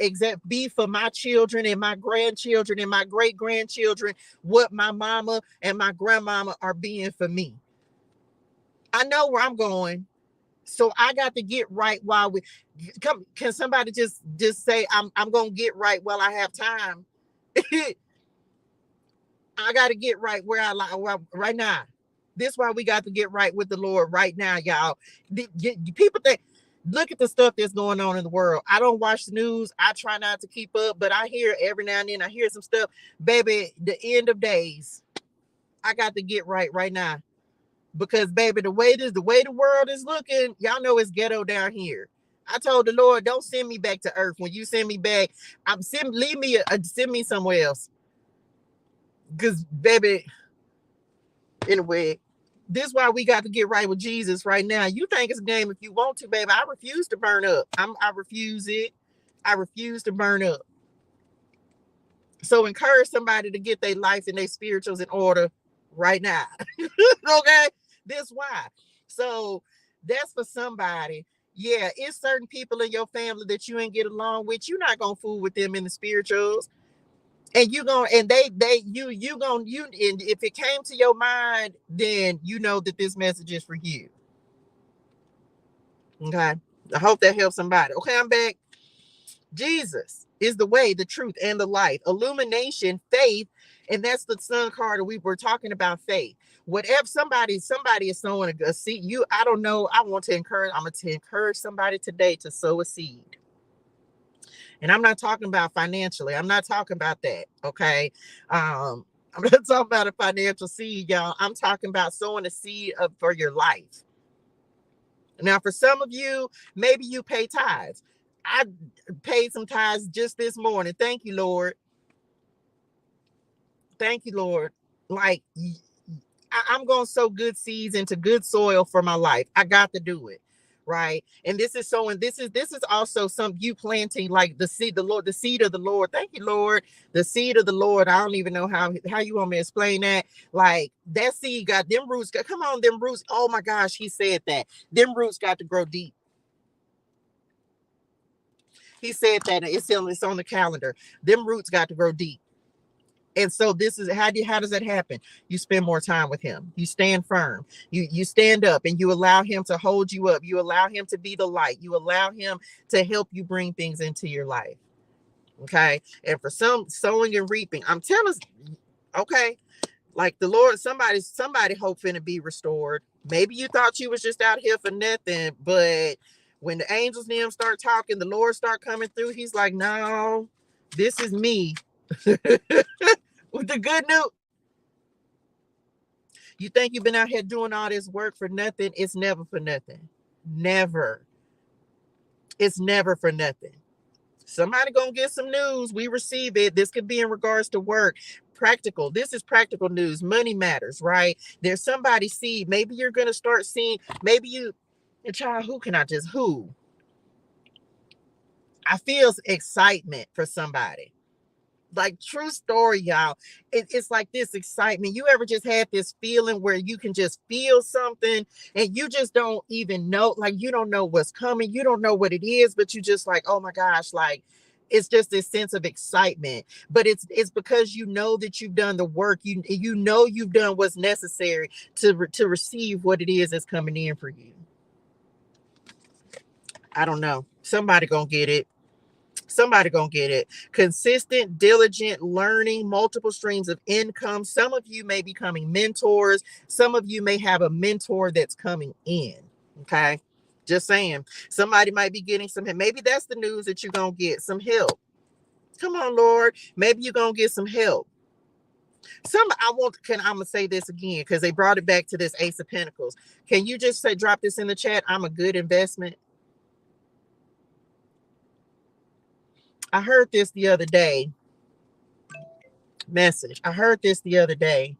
for my children and my grandchildren and my great grandchildren what my mama and my grandmama are being for me. I know where I'm going. So I got to get right while we come. Can somebody just say I'm gonna get right while I have time? I got to get right where I like right now. This is why we got to get right with the Lord right now, y'all. People think, look at the stuff that's going on in the world. I don't watch the news. I try not to keep up, but I hear every now and then. I hear some stuff, baby. The end of days. I got to get right now. Because baby, the way the world is looking, y'all know it's ghetto down here. I told the Lord, don't send me back to earth. When you send me back, send me somewhere else. Because baby, anyway, this is why we got to get right with Jesus right now. You think it's a game if you want to, baby. I refuse to burn up. I refuse it. I refuse to burn up. So encourage somebody to get their life and their spirituals in order right now. Okay? This why. So that's for somebody. Yeah, it's certain people in your family that you ain't get along with. You're not gonna fool with them in the spirituals. And you gonna and and if it came to your mind, then you know that this message is for you. Okay. I hope that helps somebody. Okay, I'm back. Jesus is the way, the truth, and the life. Illumination, faith, and that's the sun card. We were talking about faith. Whatever somebody is sowing a seed. I don't know. I'm going to encourage somebody today to sow a seed. And I'm not talking about financially. I'm not talking about that. Okay. I'm not talking about a financial seed, y'all. I'm talking about sowing a seed for your life. Now, for some of you, maybe you pay tithes. I paid some tithes just this morning. Thank you, Lord. Thank you, Lord. Like, I'm going to sow good seeds into good soil for my life. I got to do it. Right. And this is also some you planting like the seed of the Lord. Thank you, Lord. The seed of the Lord. I don't even know how you want me to explain that. Like that seed got them roots. Come on, them roots. Oh my gosh, he said that. Them roots got to grow deep. He said that it's on the calendar. Them roots got to grow deep. And so this is how does that happen? You spend more time with him. You stand firm. You stand up and you allow him to hold you up. You allow him to be the light. You allow him to help you bring things into your life. Okay. And for some, sowing and reaping, I'm telling you, okay, like the Lord, somebody hope finna be restored. Maybe you thought you was just out here for nothing, but when the angels and them start talking, the Lord start coming through. He's like, no, this is me. With the good news. You think you've been out here doing all this work for nothing? It's never for nothing. Never. It's never for nothing. Somebody gonna get some news. We receive it. This could be in regards to work. Practical. This is practical news. Money matters, right? There's somebody see. Maybe you're gonna start seeing. Maybe you, a child. Who? I feel excitement for somebody. Like true story, y'all. It's like this excitement. You ever just had this feeling where you can just feel something and you just don't even know, like you don't know what's coming, you don't know what it is, but you just like, oh my gosh, like it's just this sense of excitement. But it's because you know that you've done the work, you know you've done what's necessary to receive what it is that's coming in for you. I don't know. Somebody gonna get it. Somebody gonna get it. Consistent, diligent learning, multiple streams of income. Some of you may be becoming mentors. Some of you may have a mentor that's coming in. Okay. Just saying. Somebody might be getting some. Maybe that's the news that you're gonna get some help. Come on, Lord. Maybe you're gonna get some help. I'm gonna say this again because they brought it back to this Ace of Pentacles. Can you just drop this in the chat? I'm a good investment. I heard this the other day. Message. I heard this the other day.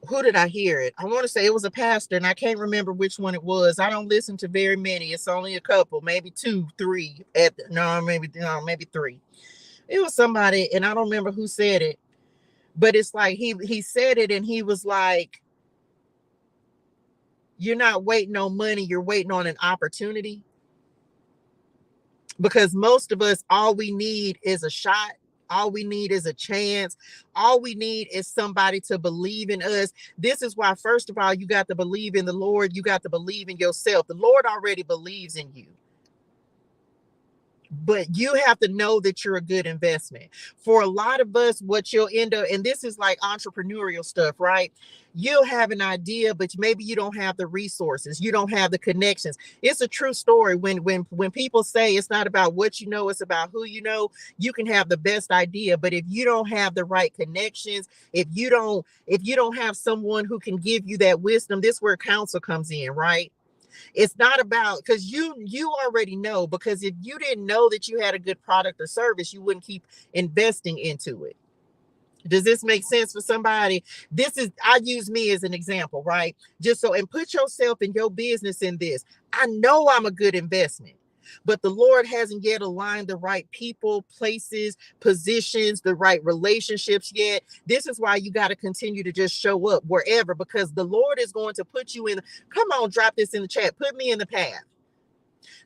Who did I hear it? I want to say it was a pastor, and I can't remember which one it was. I don't listen to very many. It's only a couple, maybe 2, 3. Maybe 3. It was somebody, and I don't remember who said it, but it's like he said it, and he was like, "You're not waiting on money. You're waiting on an opportunity." Because most of us, all we need is a shot. All we need is a chance. All we need is somebody to believe in us. This is why, first of all, you got to believe in the Lord. You got to believe in yourself. The Lord already believes in you. But you have to know that you're a good investment. For a lot of us, what you'll end up, and this is like entrepreneurial stuff, right? You'll have an idea, but maybe you don't have the resources. You don't have the connections. It's a true story. When people say it's not about what you know, it's about who you know. You can have the best idea, but if you don't have the right connections, if you don't have someone who can give you that wisdom, this is where counsel comes in, right? It's not about, because you already know, because if you didn't know that you had a good product or service, you wouldn't keep investing into it. Does this make sense for somebody? I use me as an example, right? Just so, and put yourself and your business in this. I know I'm a good investment, but the Lord hasn't yet aligned the right people, places, positions, the right relationships yet. This is why you got to continue to just show up wherever, because the Lord is going to put you in. Come on, drop this in the chat. Put me in the path.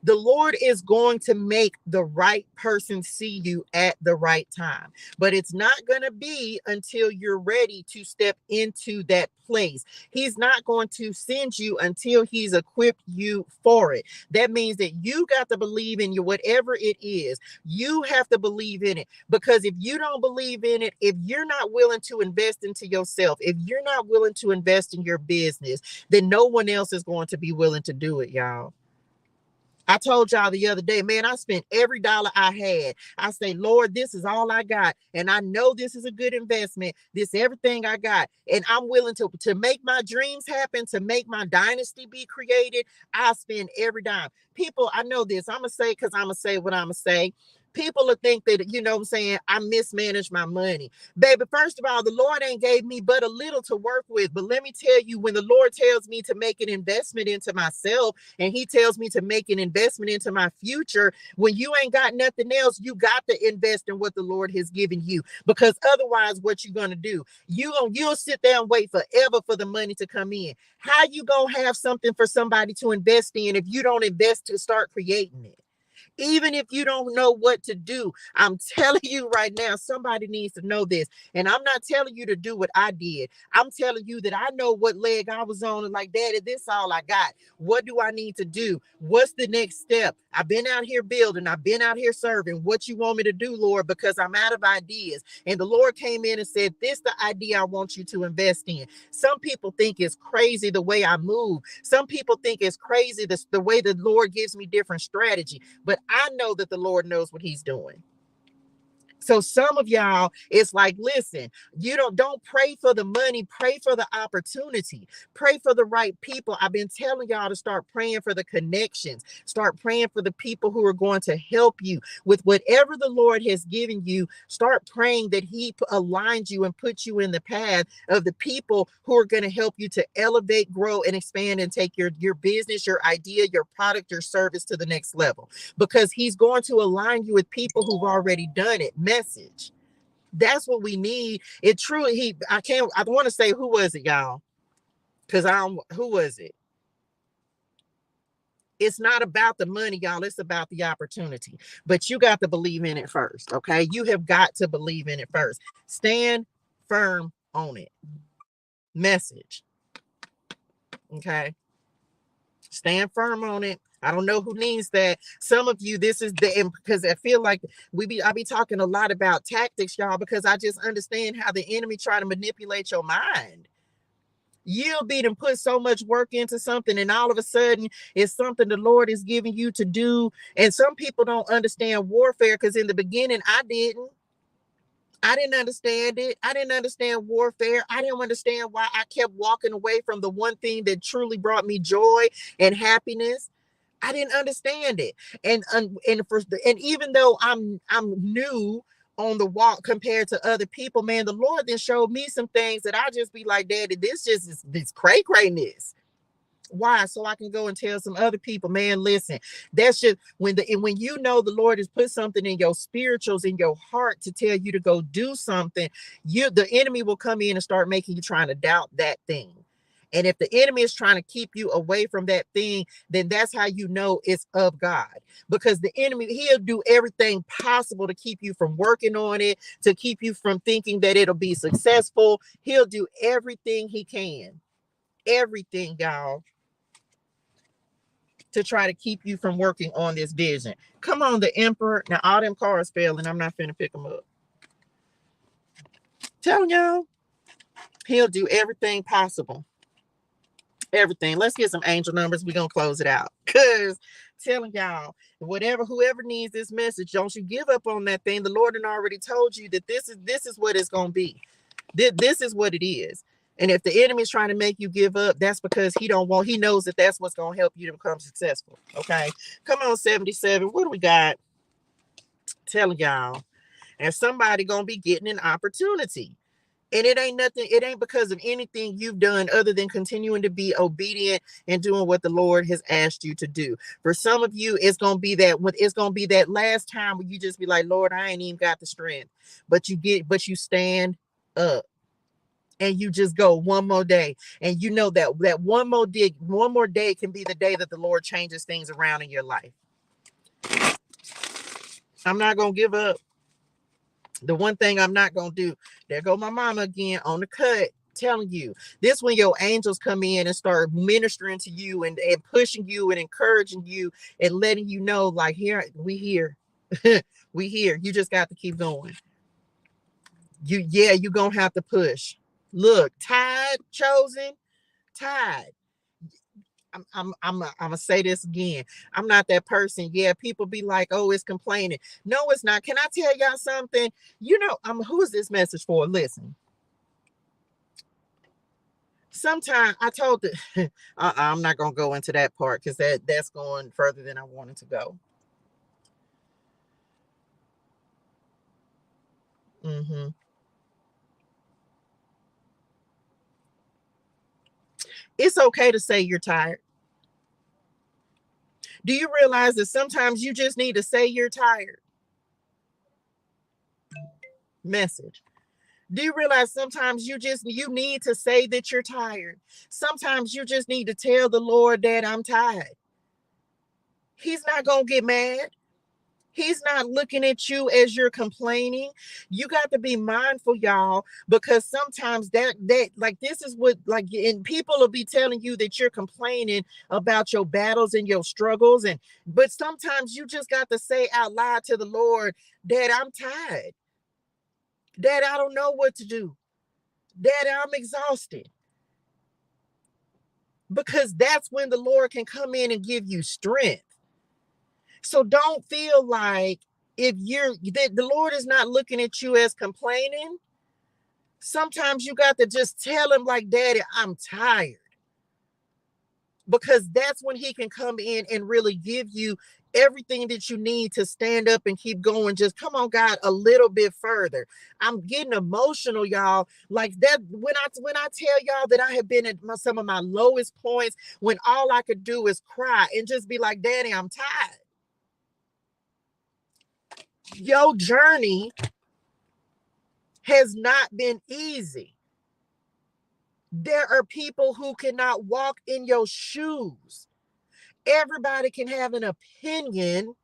The Lord is going to make the right person see you at the right time. But it's not going to be until you're ready to step into that place. He's not going to send you until he's equipped you for it. That means that you got to believe in your whatever it is. You have to believe in it, because if you don't believe in it, if you're not willing to invest into yourself, if you're not willing to invest in your business, then no one else is going to be willing to do it, y'all. I told y'all the other day, man, I spent every dollar I had. I say, Lord, this is all I got. And I know this is a good investment. This is everything I got. And I'm willing to make my dreams happen, to make my dynasty be created. I spend every dime. People, I know this. I'm going to say, because I'm going to say what I'm going to say. People will think that, you know what I'm saying, I mismanage my money. Baby, first of all, the Lord ain't gave me but a little to work with. But let me tell you, when the Lord tells me to make an investment into myself, and he tells me to make an investment into my future, when you ain't got nothing else, you got to invest in what the Lord has given you. Because otherwise, what you're going to do, you'll sit there and wait forever for the money to come in. How you going to have something for somebody to invest in if you don't invest to start creating it? Even if you don't know what to do, I'm telling you right now, somebody needs to know this. And I'm not telling you to do what I did. I'm telling you that I know what leg I was on, and like, Daddy, this is all I got. What do I need to do? What's the next step? I've been out here building. I've been out here serving. What you want me to do, Lord? Because I'm out of ideas. And the Lord came in and said, this is the idea I want you to invest in. Some people think it's crazy the way I move. Some people think it's crazy the way the Lord gives me different strategy. But I know that the Lord knows what he's doing. So some of y'all, it's like, listen, you don't pray for the money, pray for the opportunity, pray for the right people. I've been telling y'all to start praying for the connections, start praying for the people who are going to help you with whatever the Lord has given you. Start praying that he aligns you and puts you in the path of the people who are going to help you to elevate, grow, and expand and take your business, your idea, your product, your service to the next level, because he's going to align you with people who've already done it. Message. That's what we need. It truly, I want to say, who was it, y'all? Because who was it? It's not about the money, y'all. It's about the opportunity. But you got to believe in it first, okay? You have got to believe in it first. Stand firm on it. Message. Okay? Stand firm on it. I don't know who needs that. Some of you, this is because I feel like I be talking a lot about tactics, y'all, because I just understand how the enemy try to manipulate your mind. You'll be to put so much work into something, and all of a sudden it's something the Lord is giving you to do. And some people don't understand warfare, because in the beginning I didn't. I didn't understand it. I didn't understand warfare. I didn't understand why I kept walking away from the one thing that truly brought me joy and happiness. I didn't understand it. And even though I'm new on the walk compared to other people, man, the Lord then showed me some things that I just be like, Daddy, this just is this cray-crayness. Why? So I can go and tell some other people, man, listen, that's just when you know the Lord has put something in your spirituals, in your heart to tell you to go do something, the enemy will come in and start making you trying to doubt that thing. And if the enemy is trying to keep you away from that thing, then that's how you know it's of God. Because the enemy, he'll do everything possible to keep you from working on it, to keep you from thinking that it'll be successful. He'll do everything he can. Everything, y'all, to try to keep you from working on this vision. Come on, the Emperor. Now, all them cards fell, and I'm not finna pick them up. Telling y'all, he'll do everything possible. Everything. Let's get some angel numbers. We're going to close it out. Because telling y'all, whoever needs this message, don't you give up on that thing. The Lord had already told you that this is what it's going to be. This is what it is. And if the enemy is trying to make you give up, that's because he knows that that's what's going to help you to become successful. Okay. Come on, 77. What do we got? Telling y'all. And somebody going to be getting an opportunity. And it ain't because of anything you've done other than continuing to be obedient and doing what the Lord has asked you to do. For some of you, it's gonna be that last time where you just be like, Lord, I ain't even got the strength. But you stand up and you just go one more day. And you know that one more day can be the day that the Lord changes things around in your life. I'm not gonna give up. The one thing I'm not going to do, there go my mama again on the cut, telling you, this when your angels come in and start ministering to you and pushing you and encouraging you and letting you know, like, here, we here. We here. You just got to keep going. You're going to have to push. Look, tied, chosen, tied. I'm gonna say this again. I'm not that person. Yeah, people be like, oh, it's complaining. No, it's not. Can I tell y'all something? You know, who is this message for? Listen. Sometimes I told I'm not gonna go into that part because that's going further than I wanted to go. It's okay to say you're tired. Do you realize that sometimes you just need to say you're tired? Message. Do you realize sometimes you need to say that you're tired? Sometimes you just need to tell the Lord that I'm tired. He's not going to get mad. He's not looking at you as you're complaining. You got to be mindful, y'all, because sometimes that like this is what like and people will be telling you that you're complaining about your battles and your struggles, but sometimes you just got to say out loud to the Lord that I'm tired, that I don't know what to do, that I'm exhausted. Because that's when the Lord can come in and give you strength. So don't feel like the Lord is not looking at you as complaining. Sometimes you got to just tell him like, Daddy, I'm tired. Because that's when he can come in and really give you everything that you need to stand up and keep going. Just come on, God, a little bit further. I'm getting emotional, y'all. Like that when I tell y'all that I have been at some of my lowest points when all I could do is cry and just be like, Daddy, I'm tired. Your journey has not been easy. There are people who cannot walk in your shoes. Everybody can have an opinion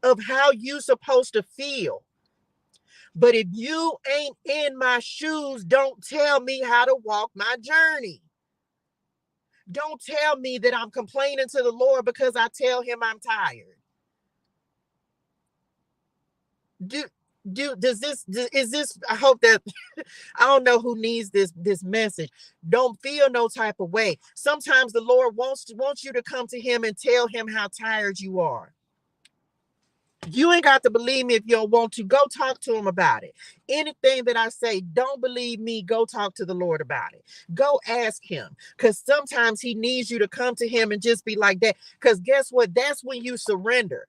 of how you're supposed to feel. But if you ain't in my shoes, don't tell me how to walk my journey. Don't tell me that I'm complaining to the Lord because I tell him I'm tired. I hope that I don't know who needs this message. Don't feel no type of way. Sometimes the Lord wants you to come to him and tell him how tired you are. You ain't got to believe me if you don't want to. Go talk to him about it. Anything that I say, don't believe me, go talk to the Lord about it. Go ask him. Because sometimes he needs you to come to him and just be like that. Because guess what? That's when you surrender.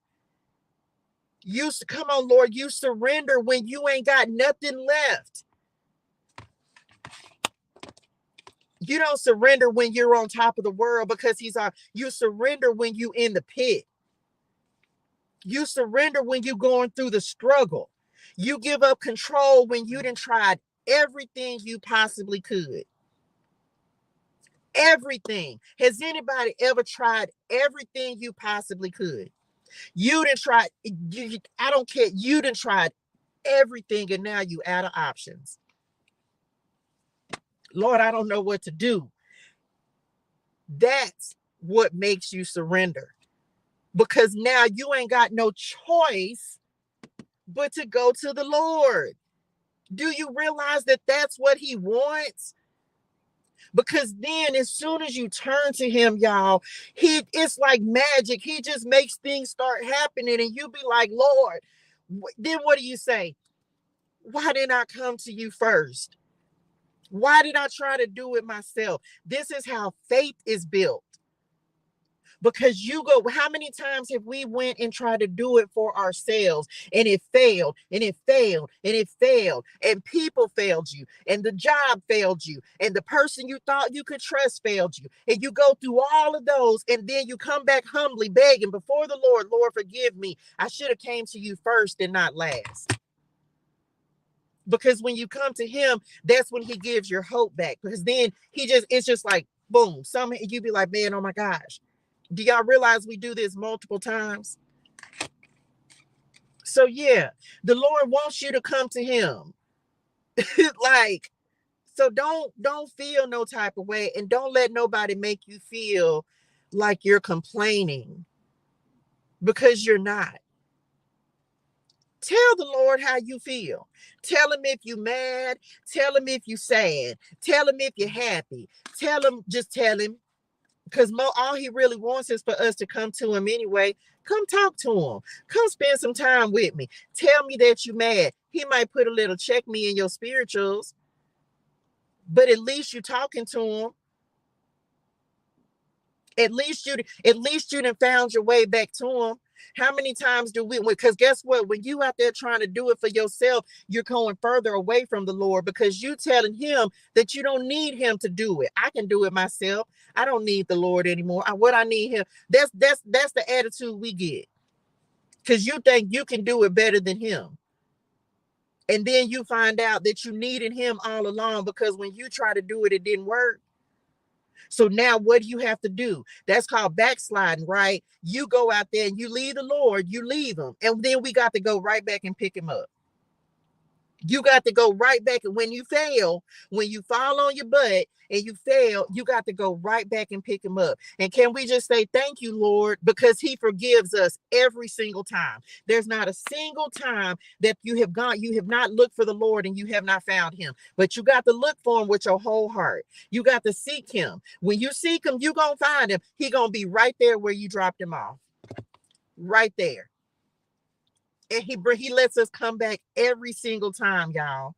Come on, Lord, you surrender when you ain't got nothing left. You don't surrender when you're on top of the world because you surrender when you in the pit. You surrender when you're going through the struggle. You give up control when you done tried everything you possibly could. Everything. Has anybody ever tried everything you possibly could? You done tried, I don't care, you done tried everything and now you out of options. Lord, I don't know what to do. That's what makes you surrender. Because now you ain't got no choice but to go to the Lord. Do you realize that that's what he wants? Because then as soon as you turn to him, y'all, it's like magic. He just makes things start happening and you be like, Lord, then what do you say? Why didn't I come to you first? Why did I try to do it myself? This is how faith is built. Because how many times have we went and tried to do it for ourselves and it failed and it failed and it failed and people failed you and the job failed you and the person you thought you could trust failed you and you go through all of those and then you come back humbly begging before the Lord, Lord, forgive me. I should have came to you first and not last. Because when you come to him, that's when he gives your hope back. Because then it's just like, boom, you be like, man, oh my gosh. Do y'all realize we do this multiple times? So yeah, the Lord wants you to come to him. Like, so don't feel no type of way and don't let nobody make you feel like you're complaining because you're not. Tell the Lord how you feel. Tell him if you're mad. Tell him if you're sad. Tell him if you're happy. Just tell him. Because all he really wants is for us to come to him anyway. Come talk to him. Come spend some time with me. Tell me that you're mad. He might put a little check me in your spirituals, but at least you're talking to him. At least you done found your way back to him. How many times do we, because guess what? When you out there trying to do it for yourself, you're going further away from the Lord because you telling him that you don't need him to do it. I can do it myself. I don't need the Lord anymore. What I need him. That's the attitude we get. Because you think you can do it better than him. And then you find out that you needed him all along because when you try to do it, it didn't work. So now what do you have to do? That's called backsliding, right? You go out there and you leave the Lord, you leave him. And then we got to go right back and pick him up. You got to go right back. And when you fall on your butt and you fail, you got to go right back and pick him up. And can we just say, thank you, Lord, because he forgives us every single time. There's not a single time that you have not looked for the Lord and you have not found him, but you got to look for him with your whole heart. You got to seek him. When you seek him, you're going to find him. He's going to be right there where you dropped him off. Right there. And he lets us come back every single time, y'all.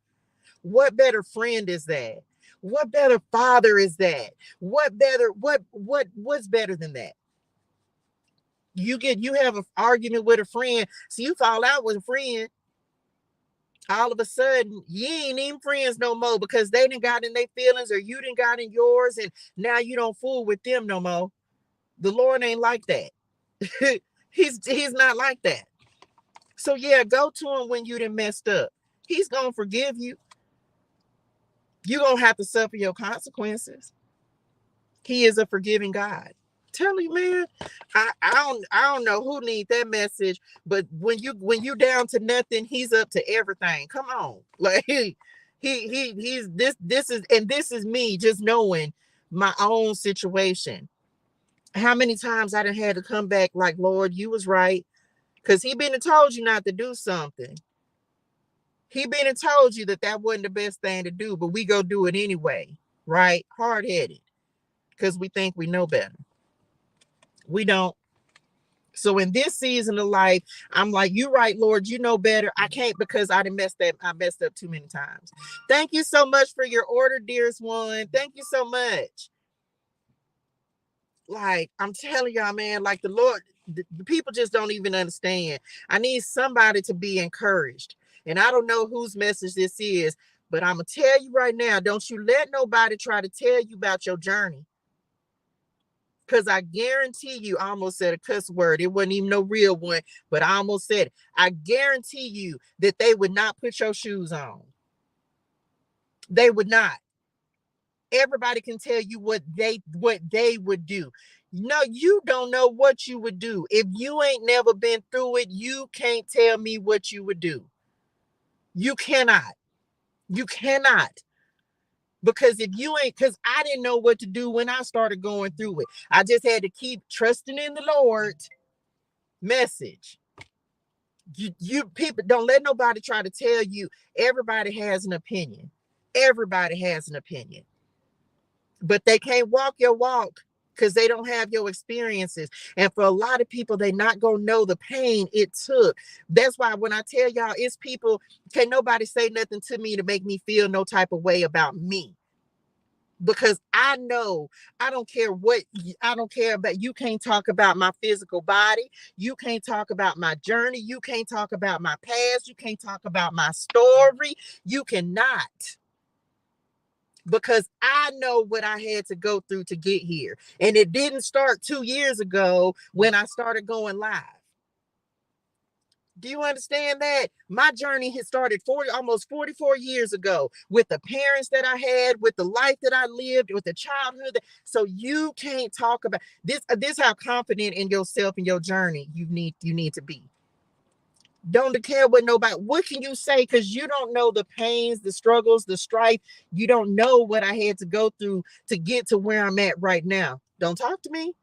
What better friend is that? What better father is that? What's better than that? You have an argument with a friend, so you fall out with a friend. All of a sudden, you ain't even friends no more because they done got in their feelings or you done got in yours, and now you don't fool with them no more. The Lord ain't like that. He's not like that. So yeah, go to him when you done messed up. He's gonna forgive you. You're gonna have to suffer your consequences. He is a forgiving God. Tell you, man, I don't know who needs that message, but when you down to nothing, he's up to everything. Come on. Like he's this is me just knowing my own situation. How many times I done had to come back like, Lord, you was right. Because he been and told you not to do something. He been and told you that wasn't the best thing to do, but we go do it anyway, right? Hard-headed, because we think we know better. We don't. So in this season of life, I'm like, you right, Lord, you know better. I can't because I messed up too many times. Thank you so much for your order, dearest one. Thank you so much. Like, I'm telling y'all, man, like the Lord, the people just don't even understand. I need somebody to be encouraged. And I don't know whose message this is, but I'm going to tell you right now, don't you let nobody try to tell you about your journey. Because I guarantee you, I almost said a cuss word. It wasn't even no real one, but I almost said it. I guarantee you that they would not put your shoes on. They would not. Everybody can tell you what they would do. No, you don't know what you would do. If you ain't never been through it, you can't tell me what you would do. You cannot. You cannot. Because if you ain't, because I didn't know what to do when I started going through it. I just had to keep trusting in the Lord. Message. You people don't let nobody try to tell you. Everybody has an opinion. Everybody has an opinion. But they can't walk your walk because they don't have your experiences. And for a lot of people, they're not going to know the pain it took. That's why when I tell y'all, it's people, can't nobody say nothing to me to make me feel no type of way about me. Because I know, I don't care about, you can't talk about my physical body. You can't talk about my journey. You can't talk about my past. You can't talk about my story. You cannot. Because I know what I had to go through to get here. And it didn't start 2 years ago when I started going live. Do you understand that? My journey had started almost 44 years ago with the parents that I had, with the life that I lived, with the childhood. So you can't talk about this. This is how confident in yourself and your journey you need to be. Don't care what nobody, what can you say? Because you don't know the pains, the struggles, the strife. You don't know what I had to go through to get to where I'm at right now. Don't talk to me.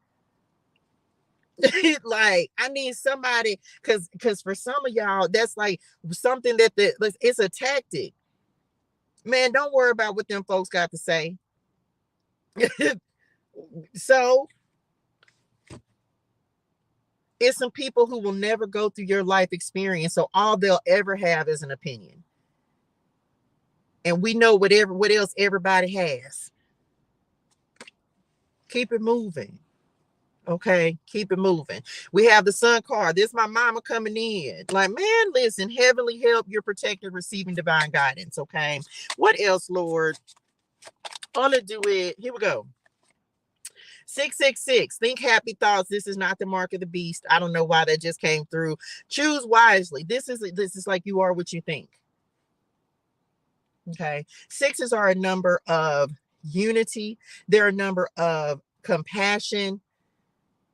Like, I need somebody, because for some of y'all, that's like something that it's a tactic. Man, don't worry about what them folks got to say. So it's some people who will never go through your life experience, so all they'll ever have is an opinion. And we know what else everybody has. Keep it moving. Okay, keep it moving. We have the sun card. This is my mama coming in. Like, man, listen, heavenly help, you're protected, receiving divine guidance. Okay, what else, Lord? I'm gonna do it. Here we go. 666. Think happy thoughts. This is not the mark of the beast. I don't know why that just came through. Choose wisely. This is like you are what you think. Okay. Sixes are a number of unity. They're a number of compassion.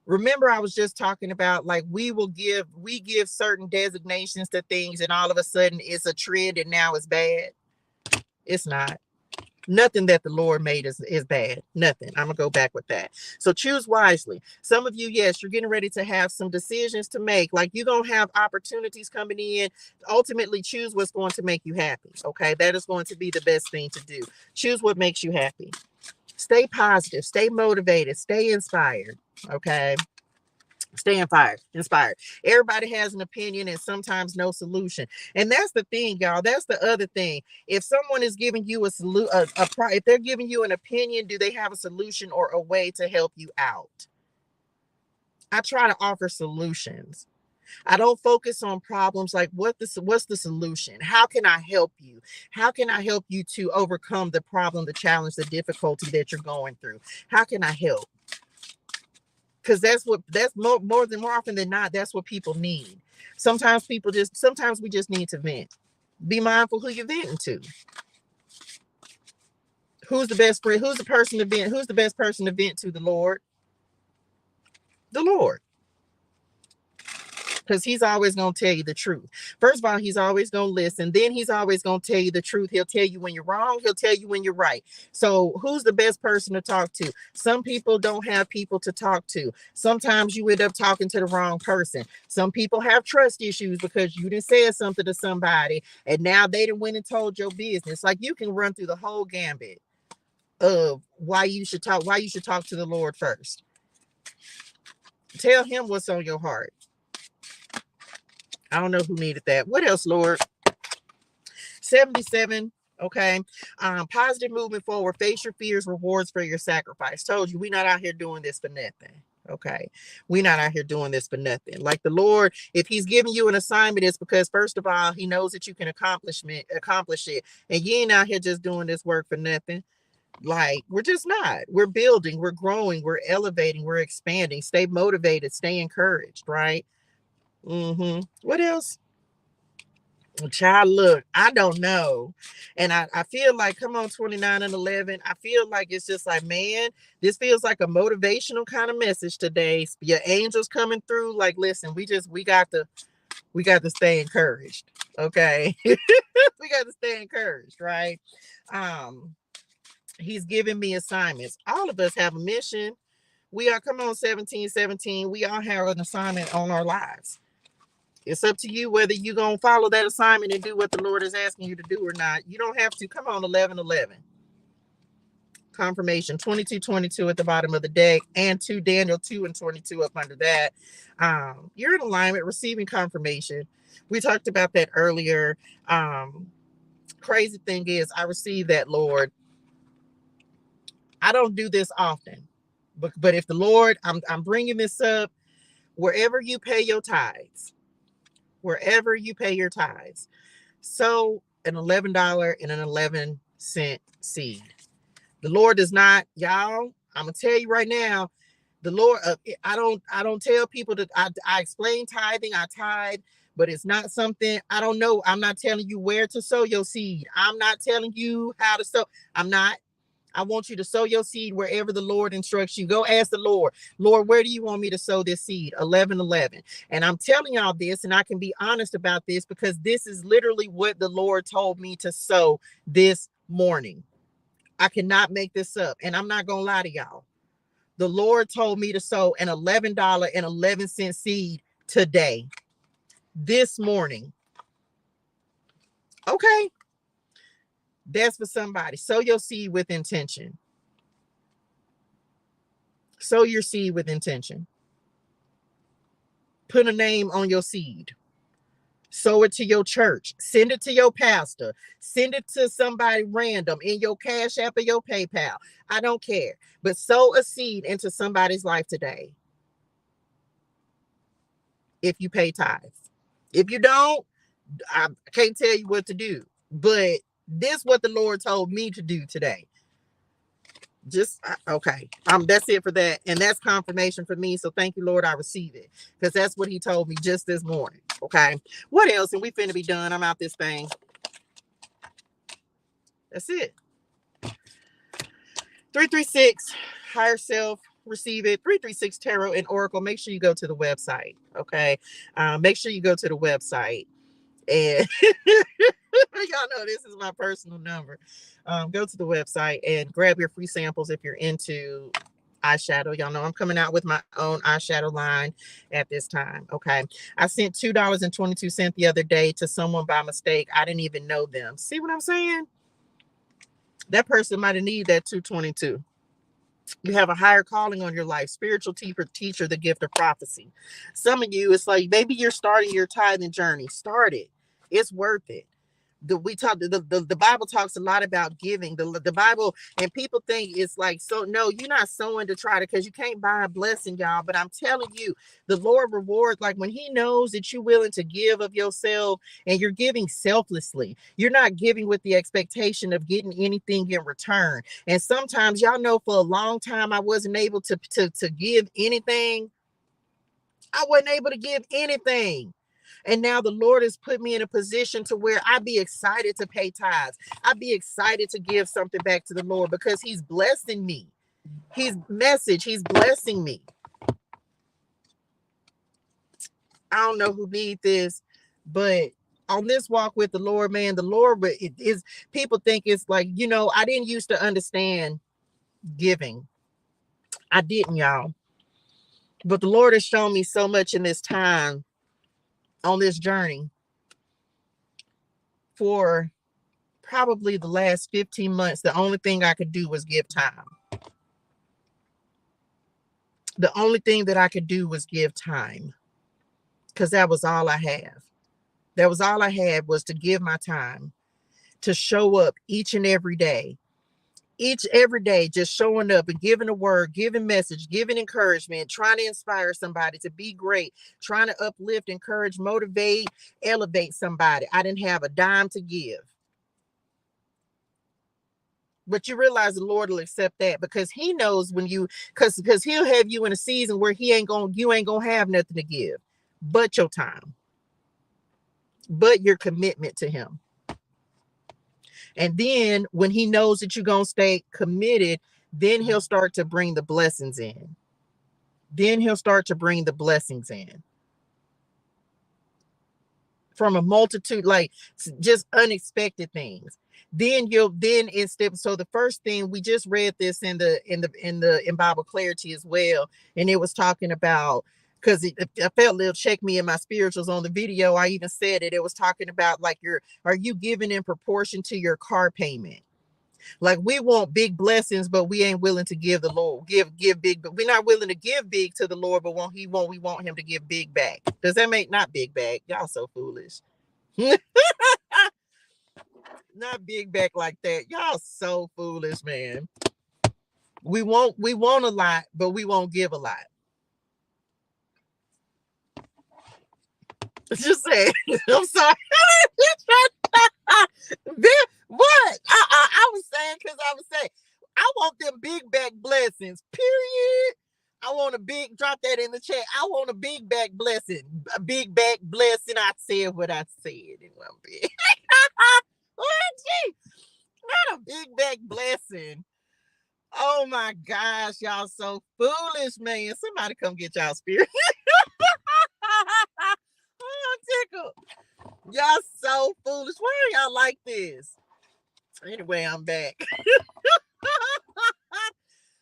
Remember, I was just talking about, like, we give certain designations to things, and all of a sudden it's a trend and now it's bad. It's not. Nothing that the Lord made is bad. Nothing. I'm gonna go back with that. So choose wisely. Some of you, yes, you're getting ready to have some decisions to make. Like, you're gonna have opportunities coming in. Ultimately, choose what's going to make you happy. Okay, that is going to be the best thing to do. Choose what makes you happy. Stay positive, stay motivated, stay inspired. Okay. Stay inspired. Everybody has an opinion and sometimes no solution. And that's the thing, y'all. That's the other thing. If someone is giving you if they're giving you an opinion, do they have a solution or a way to help you out? I try to offer solutions. I don't focus on problems. Like, what's the solution? How can I help you? How can I help you to overcome the problem, the challenge, the difficulty that you're going through? How can I help? Because more often than not, that's what people need. Sometimes we just need to vent. Be mindful who you're venting to. Who's the best friend? Who's the person to vent? Who's the best person to vent to? The Lord. The Lord. Because he's always going to tell you the truth. First of all, he's always going to listen. Then he's always going to tell you the truth. He'll tell you when you're wrong. He'll tell you when you're right. So who's the best person to talk to? Some people don't have people to talk to. Sometimes you end up talking to the wrong person. Some people have trust issues because you done said something to somebody and now they done went and told your business. Like, you can run through the whole gambit of why you should talk to the Lord first. Tell him what's on your heart. I don't know who needed that. What else, Lord? 77. Okay. Positive movement forward. Face your fears, rewards for your sacrifice. Told you, we're not out here doing this for nothing. Okay. We're not out here doing this for nothing. Like the Lord, if he's giving you an assignment, it's because first of all, he knows that you can accomplish it. And you ain't out here just doing this work for nothing. Like, we're just not. We're building, we're growing, we're elevating, we're expanding. Stay motivated, stay encouraged, right? What else? Child, look, I don't know. And I feel like, come on, 29 and 11. I feel like it's just like, man, this feels like a motivational kind of message today. Your angels coming through. Like, listen, we got to stay encouraged. Okay. We got to stay encouraged, right? He's giving me assignments. All of us have a mission. We are, come on, 17. We all have an assignment on our lives. It's up to you whether you're going to follow that assignment and do what the Lord is asking you to do or not. You don't have to. Come on, 11. Confirmation, 22 at the bottom of the deck, and 2 Daniel 2 and 22 up under that. You're in alignment, receiving confirmation. We talked about that earlier. Crazy thing is, I received that, Lord. I don't do this often, but if the Lord, I'm bringing this up, wherever you pay your tithes, sow an $11 and an 11-cent seed. The Lord does not, y'all, I'm gonna tell you right now, the Lord, I don't tell people that I explain tithing, I tithe, but it's not something, I don't know. I'm not telling you where to sow your seed. I'm not telling you how to sow. I want you to sow your seed wherever the Lord instructs you. Go ask the Lord, where do you want me to sow this seed? 11. And I'm telling y'all this, and I can be honest about this because this is literally what the Lord told me to sow this morning. I cannot make this up. And I'm not going to lie to y'all. The Lord told me to sow an $11 and 11-cent seed today, this morning. Okay. That's for somebody. Sow your seed with intention. Sow your seed with intention. Put a name on your seed. Sow it to your church. Send it to your pastor. Send it to somebody random in your Cash App or your PayPal. I don't care. But sow a seed into somebody's life today. If you pay tithes. If you don't, I can't tell you what to do. But this is what the Lord told me to do today. Okay. That's it for that. And that's confirmation for me. So thank you, Lord. I receive it. Because that's what he told me just this morning. Okay. What else? And we finna be done. I'm out this thing. That's it. 336, higher self, receive it. 336 Tarot and Oracle. Make sure you go to the website. Okay. Make sure you go to the website. And y'all know this is my personal number. Go to the website and grab your free samples if you're into eyeshadow. Y'all know I'm coming out with my own eyeshadow line at this time. Okay. I sent $2.22 the other day to someone by mistake. I didn't even know them. See what I'm saying? That person might have needed that $2.22. You have a higher calling on your life. Spiritual teacher, the gift of prophecy. Some of you, it's like maybe you're starting your tithing journey. Start it. It's worth it. The Bible talks a lot about giving. The Bible, and people think it's like, so no, you're not sowing to try to, because you can't buy a blessing, y'all. But I'm telling you, the Lord rewards, like when he knows that you're willing to give of yourself and you're giving selflessly. You're not giving with the expectation of getting anything in return. And sometimes, y'all know, for a long time I wasn't able to give anything. I wasn't able to give anything. And now the Lord has put me in a position to where I'd be excited to pay tithes. I'd be excited to give something back to the Lord because he's blessing me. He's blessing me. I don't know who needs this, but on this walk with the Lord, man, the Lord, it is, people think it's like, I didn't used to understand giving. I didn't, y'all. But the Lord has shown me so much in this time, on this journey, for probably the last 15 months. The only thing I could do was give time. The only thing that I could do was give time, because that was all I have. That was all I had, was to give my time, to show up each and every day. Every day, just showing up and giving a word, giving message, giving encouragement, trying to inspire somebody to be great, trying to uplift, encourage, motivate, elevate somebody. I didn't have a dime to give. But you realize the Lord will accept that, because he knows when you, because he'll have you in a season where you ain't gonna have nothing to give but your time, but your commitment to him. And then when he knows that you're gonna stay committed, then he'll start to bring the blessings in. From a multitude, like just unexpected things. Then instead, so the first thing, we just read this in Bible Clarity as well, and it was talking about, because I felt little check me in my spirituals on the video. I even said it. It was talking about, like, are you giving in proportion to your car payment? Like, we want big blessings, but we ain't willing to give the Lord, give big, but we're not willing to give big to the Lord, but we want him to give big back. Does that make, not big back? Y'all so foolish. Not big back like that. Y'all so foolish, man. We want a lot, but we won't give a lot. Just say, I'm sorry. What? I was saying, because I was saying, I want them big back blessings, period. I want a big, drop that in the chat. I want a big back blessing. A big back blessing. I said what I said. It wasn't big. Not a big back blessing. Oh my gosh, y'all so foolish, man. Somebody come get y'all spirit. Oh, tickle. Y'all so foolish. Why are y'all like this? Anyway, I'm back.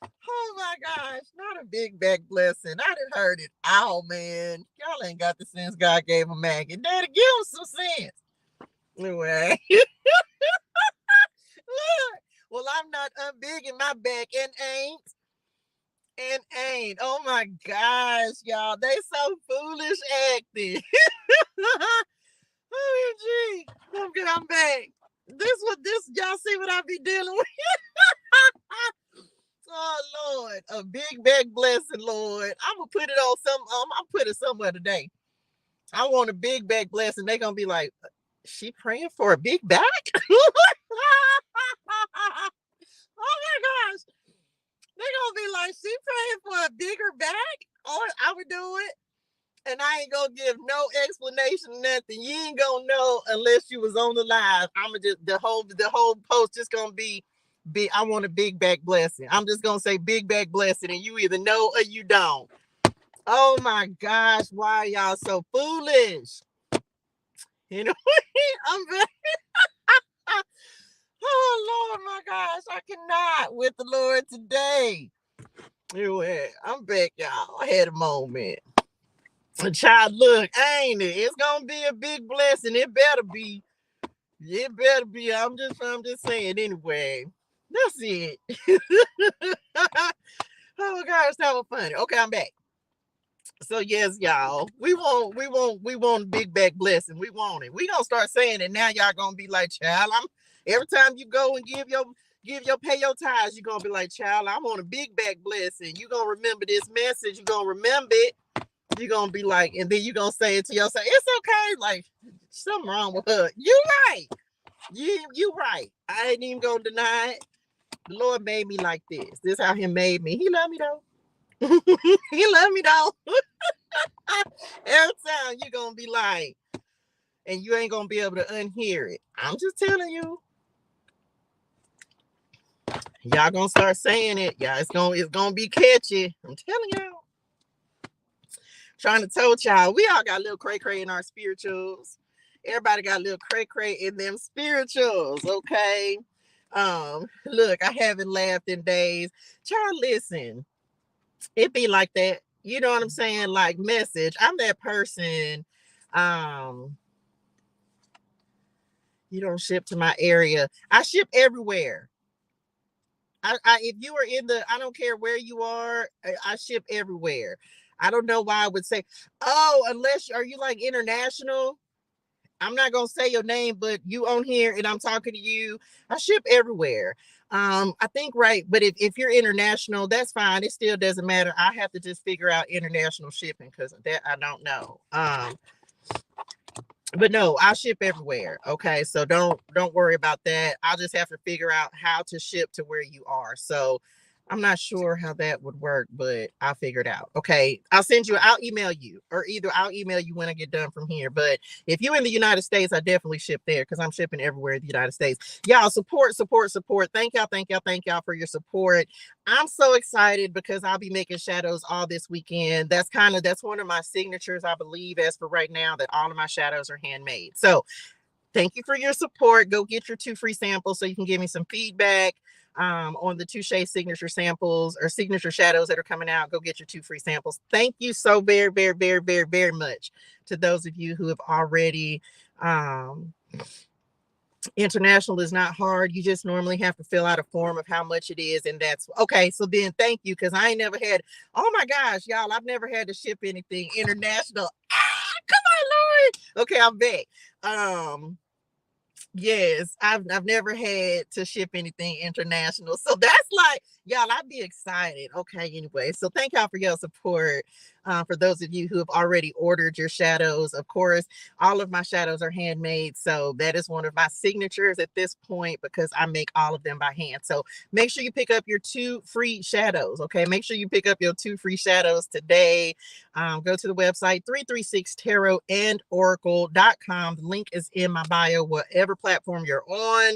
Oh my gosh, not a big back blessing. I done heard it all, man. Y'all ain't got the sense God gave a man. And daddy, give him some sense. Anyway. Well, I'm not big in my back, and ain't. Oh my gosh, y'all. They so foolish acting. Oh, gee. I'm back. This, y'all see what I be dealing with? Oh Lord, a big back blessing, Lord. I'm gonna put it on I'll put it somewhere today. I want a big back blessing. They're gonna be like, she praying for a big back? Oh my gosh. They're gonna be like, she praying for a bigger back? Oh, I would do it. And I ain't gonna give no explanation, nothing. You ain't gonna know unless you was on the live. I'ma just, the whole post just gonna be I want a big back blessing. I'm just gonna say big back blessing, and you either know or you don't. Oh my gosh, why are y'all so foolish? You know, I'm back. Oh Lord, my gosh, I cannot with the Lord today. Anyway, I'm back, y'all. I had a moment. Child, look, ain't it? It's gonna be a big blessing. It better be. I'm just saying. Anyway, that's it. Oh gosh, that was funny. Okay, I'm back. So yes, y'all, we want big back blessing. We want it. We gonna start saying it now. Y'all gonna be like, child, every time you go and pay your tithes, you're gonna be like, child, I want a big back blessing. You gonna remember this message. You gonna remember it. You're gonna be like, and then you're gonna say it to yourself, it's okay, like, something wrong with her. You right. You right. I ain't even gonna deny it. The Lord made me like this. This how he made me. He love me though. He love me though. Every time you're gonna be like, and you ain't gonna be able to unhear it. I'm just telling you. Y'all gonna start saying it. Yeah, it's gonna be catchy. I'm telling y'all. Trying to tell y'all, we all got a little cray in our spirituals. Everybody got a little cray in them spirituals, okay? Look, I haven't laughed in days. Child, listen, it be like that. You know what I'm saying? Like, Message. I'm that person. You don't ship to my area. I ship everywhere. If you are in I don't care where you are, I ship everywhere. I don't know why I would say, oh, unless, are you like international? I'm not going to say your name, but you on here and I'm talking to you. I ship everywhere. I think, right. But if you're international, that's fine. It still doesn't matter. I have to just figure out international shipping because that I don't know. But no, I ship everywhere. Okay. So don't worry about that. I'll just have to figure out how to ship to where you are. So I'm not sure how that would work, but I'll figure it out. Okay. I'll email you, or either I'll email you when I get done from here. But if you're in the United States, I definitely ship there because I'm shipping everywhere in the United States. Y'all support. Thank y'all for your support. I'm so excited because I'll be making shadows all this weekend. That's one of my signatures, I believe, as for right now, that all of my shadows are handmade. So thank you for your support. Go get your 2 free samples so you can give me some feedback on the Touche signature samples or signature shadows that are coming out. Go get your 2 free samples. Thank you so very, very, very, very, very much to those of you who have already. International is not hard. You just normally have to fill out a form of how much it is. And that's okay. So then thank you. Cause I ain't never had, oh my gosh, y'all, I've never had to ship anything international. Come on, Lord. Okay. I'm back. Yes, I've never had to ship anything international. So that's like, y'all, I'd be excited. Okay, anyway. So thank y'all for your support. For those of you who have already ordered your shadows, of course, all of my shadows are handmade. So that is one of my signatures at this point because I make all of them by hand. So make sure you pick up your 2 free shadows. Okay, make sure you pick up your 2 free shadows today. Go to the website 336tarotandOracle.com. The link is in my bio, whatever platform you're on.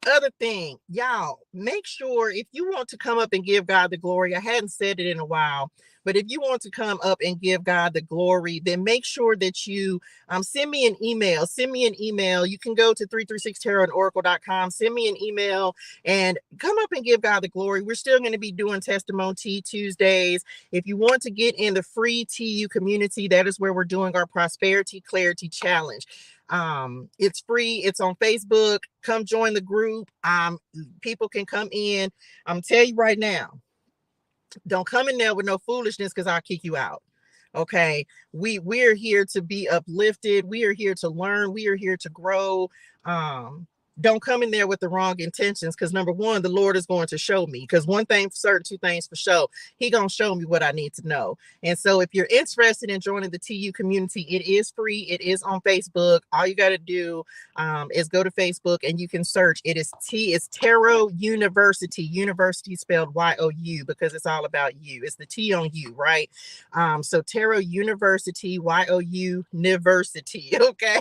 Other thing, y'all, make sure if you want to come up and give God the glory, I hadn't said it in a while, but if you want to come up and give God the glory, then make sure that you send me an email. You can go to 336tarotandOracle.com, send me an email and come up and give God the glory. We're still going to be doing Testimony Tuesdays. If you want to get in the free TU community, that is where we're doing our Prosperity Clarity Challenge. It's free. It's on Facebook. Come join the group. People can come in. I'm telling you right now, don't come in there with no foolishness because I'll kick you out. Okay. We're here to be uplifted. We are here to learn. We are here to grow. Don't come in there with the wrong intentions because number one, the Lord is going to show me, because one thing for certain, 2 things for sure. He going to show me what I need to know. And so if you're interested in joining the TU community, it is free. It is on Facebook. All you got to do is go to Facebook and you can search. It's Tarot University. University spelled Y-O-U because it's all about you. It's the T on you, right? So Tarot University, Y-O-U University. Okay.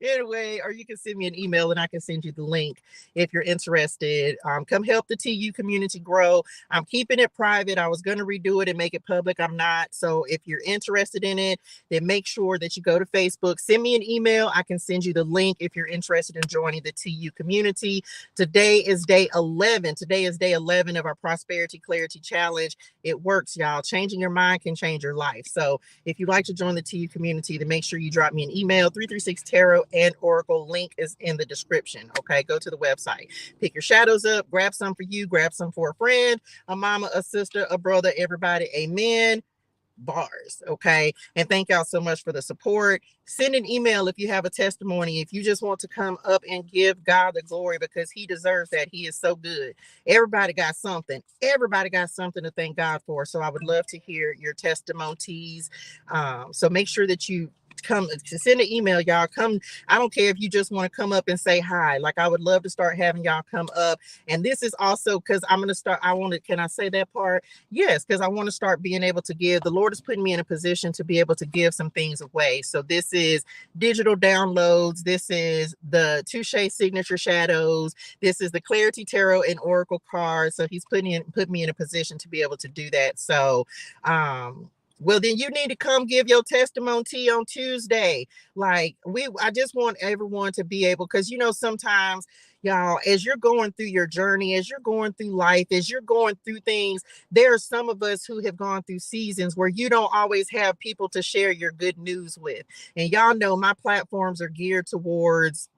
Anyway, or you can send me an email and I can send you the link if you're interested. Come help the TU community grow. I'm keeping it private. I was going to redo it and make it public. I'm not. So if you're interested in it, then make sure that you go to Facebook, send me an email. I can send you the link if you're interested in joining the TU community. Today is day 11. Today is day 11 of our Prosperity Clarity Challenge. It works, y'all. Changing your mind can change your life. So if you'd like to join the TU community, then make sure you drop me an email. 336 Tarot and Oracle. Link is in the description. Okay, go to the website. Pick your shadows up. Grab some for you. Grab some for a friend, a mama, a sister, a brother, everybody. Amen. Bars. Okay. And thank y'all so much for the support. Send an email if you have a testimony. If you just want to come up and give God the glory because he deserves that. He is so good. Everybody got something. Everybody got something to thank God for. So I would love to hear your testimonies. So make sure that you come to send an email, y'all. Come. I don't care if you just want to come up and say hi. Like, I would love to start having y'all come up. And this is also because I'm going to start. Can I say that part? Yes, because I want to start being able to give. The Lord is putting me in a position to be able to give some things away. So this is digital downloads. This is the Touche signature shadows. This is the Clarity Tarot and Oracle cards. So he's put me in a position to be able to do that. So, well, then you need to come give your testimony on Tuesday. I just want everyone to be able, because, sometimes, y'all, as you're going through your journey, as you're going through life, as you're going through things, there are some of us who have gone through seasons where you don't always have people to share your good news with. And y'all know my platforms are geared towards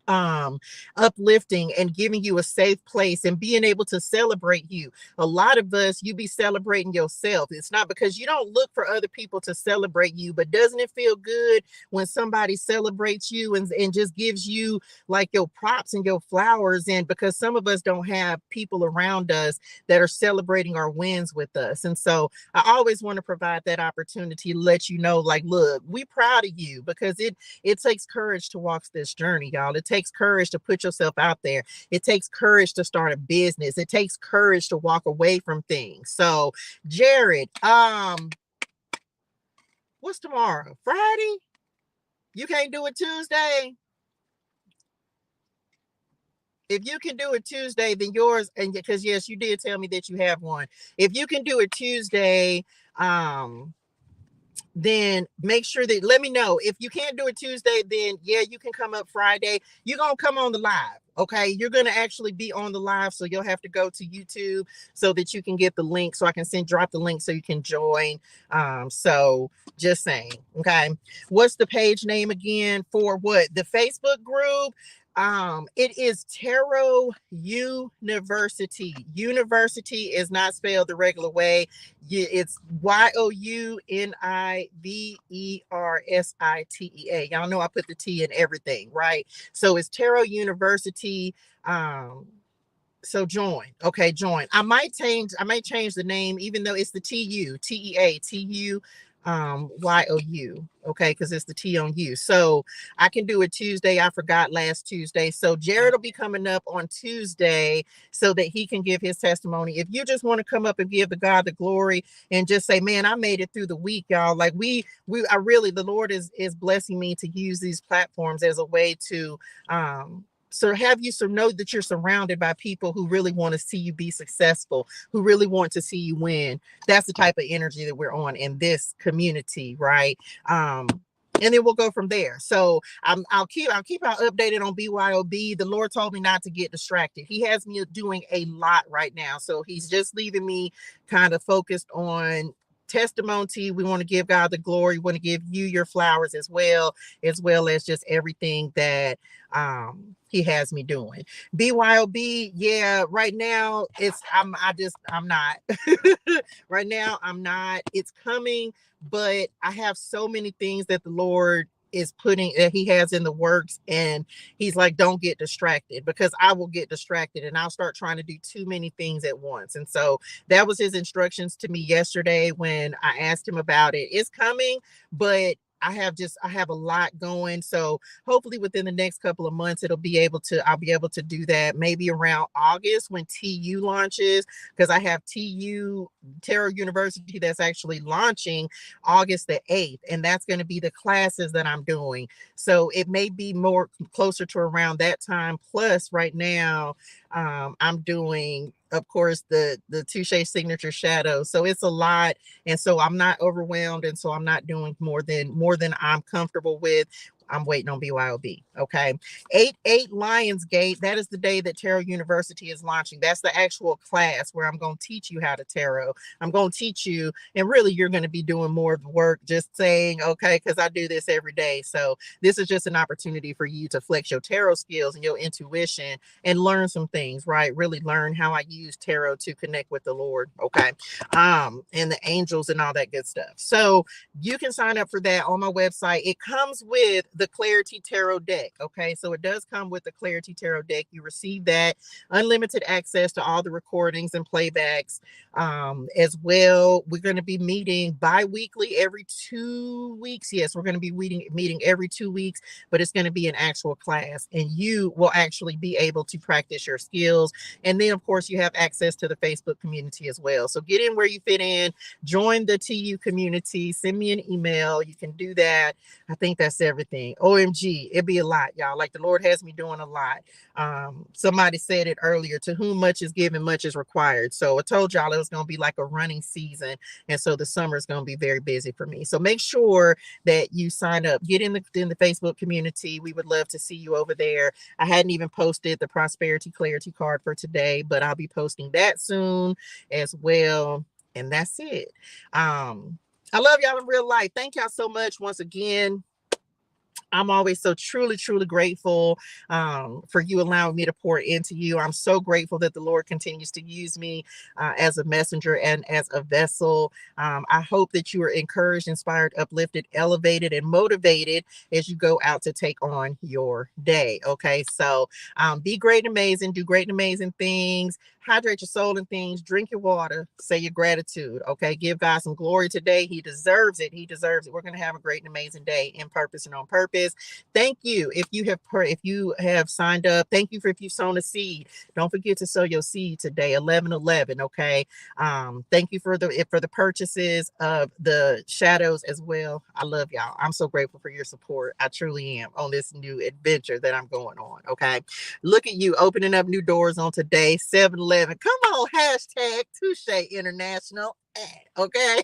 uplifting and giving you a safe place and being able to celebrate you. A lot of us, you be celebrating yourself. It's not because you don't look for other people to celebrate you, but doesn't it feel good when somebody celebrates you and just gives you like your props and your flowers? And because some of us don't have people around us that are celebrating our wins with us. And so I always want to provide that opportunity to let you know, like, look, we proud of you, because it takes courage to walk this journey, y'all. It takes courage to put yourself out there. It takes courage to start a business. It takes courage to walk away from things. So, Jared, what's tomorrow? Friday? You can't do it Tuesday? If you can do it Tuesday, then yours, and because yes, you did tell me that you have one. If you can do it Tuesday, then make sure that let me know. If you can't do it Tuesday, then yeah, you can come up Friday. You're gonna come on the live. Okay, you're gonna actually be on the live, so you'll have to go to YouTube so that you can get the link, so I can drop the link so you can join. So just saying. Okay, what's the page name again for what? The Facebook group? It is Tarot University. University is not spelled the regular way. It's YOUNIVERSITEA. Y'all know I put the T in everything, right? So it's Tarot University. So join. Okay, join. I might change the name, even though it's the TEA YOU. Okay, because it's the T on you. So I can do it Tuesday. I forgot last Tuesday. So Jared will be coming up on Tuesday so that he can give his testimony. If you just want to come up and give the God the glory and just say, man, I made it through the week, y'all. Like I really, the Lord is blessing me to use these platforms as a way to so have you know that you're surrounded by people who really want to see you be successful, who really want to see you win. That's the type of energy that we're on in this community, right? And then we'll go from there. So I'll keep y'all updated on BYOB. The Lord told me not to get distracted. He has me doing a lot right now. So he's just leaving me kind of focused on testimony. We want to give God the glory. We want to give you your flowers as well as just everything that he has me doing. BYOB, yeah, right now I'm not. Right now I'm not. It's coming, but I have so many things that the Lord is putting that he has in the works, and he's like, don't get distracted, because I will get distracted and I'll start trying to do too many things at once. And so that was his instructions to me yesterday when I asked him about it. It's coming, but I have a lot going. So hopefully within the next couple of months, I'll be able to do that, maybe around August when TU launches, because I have Tarot University that's actually launching August the 8th. And that's going to be the classes that I'm doing. So it may be more closer to around that time. Plus right now, I'm doing, of course, the Touche signature shadow. So it's a lot. And so I'm not overwhelmed. And so I'm not doing more than I'm comfortable with. I'm waiting on BYOB. Okay. 8/8 Lionsgate. That is the day that Tarot University is launching. That's the actual class where I'm going to teach you how to tarot. I'm going to teach you, and really you're going to be doing more of the work, just saying, okay, because I do this every day. So this is just an opportunity for you to flex your tarot skills and your intuition and learn some things, right? Really learn how I use tarot to connect with the Lord. Okay. And the angels and all that good stuff. So you can sign up for that on my website. It comes with the Clarity Tarot deck. Okay, so it does come with the Clarity Tarot deck. You receive that, unlimited access to all the recordings and playbacks as well. We're going to be meeting bi-weekly every 2 weeks. Yes, we're going to be meeting every 2 weeks, but it's going to be an actual class, and you will actually be able to practice your skills. And then, of course, you have access to the Facebook community as well. So get in where you fit in, join the TU community, send me an email. You can do that. I think that's everything. OMG, it'd be a lot, y'all. Like the Lord has me doing a lot. Somebody said it earlier, to whom much is given, much is required. So I told y'all it was going to be like a running season. And so the summer is going to be very busy for me. So make sure that you sign up, get in the Facebook community. We would love to see you over there. I hadn't even posted the Prosperity Clarity card for today, but I'll be posting that soon as well. And that's it. I love y'all in real life. Thank y'all so much once again. I'm always so truly, truly grateful for you allowing me to pour into you. I'm so grateful that the Lord continues to use me as a messenger and as a vessel. I hope that you are encouraged, inspired, uplifted, elevated, and motivated as you go out to take on your day. Okay, so be great and amazing, do great and amazing things, hydrate your soul and things, drink your water, say your gratitude. Okay, give God some glory today. He deserves it. He deserves it. We're going to have a great and amazing day in purpose and on purpose. Thank you if you have signed up. Thank you for if you've sown a seed. Don't forget to sow your seed today, 11/11. Okay. Thank you for the purchases of the shadows as well. I love y'all. I'm so grateful for your support. I truly am on this new adventure that I'm going on. Okay. Look at you opening up new doors on today, 7-Eleven. Come on, hashtag Touche International. Okay.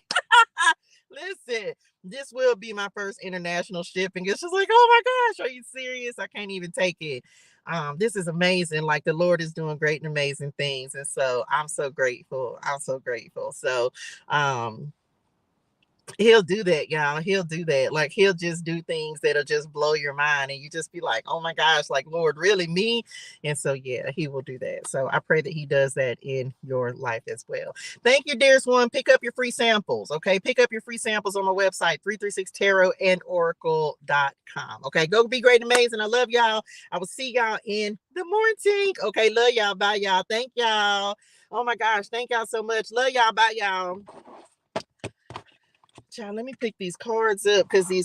Listen, this will be my first international shipping. It's just like, oh my gosh, are you serious? I can't even take it. This is amazing. Like the Lord is doing great and amazing things. And so I'm so grateful. I'm so grateful. So he'll do that, y'all. He'll do that. Like he'll just do things that'll just blow your mind, and you just be like, "Oh my gosh, like Lord, really me?" And so, yeah, he will do that. So I pray that he does that in your life as well. Thank you, dearest one. Pick up your free samples. Okay, pick up your free samples on my website, 336tarotandOracle.com. Okay, go be great and amazing. I love y'all. I will see y'all in the morning. Okay, love y'all. Bye, y'all. Thank y'all. Oh my gosh, thank y'all so much. Love y'all. Bye, y'all. Child, let me pick these cards up because these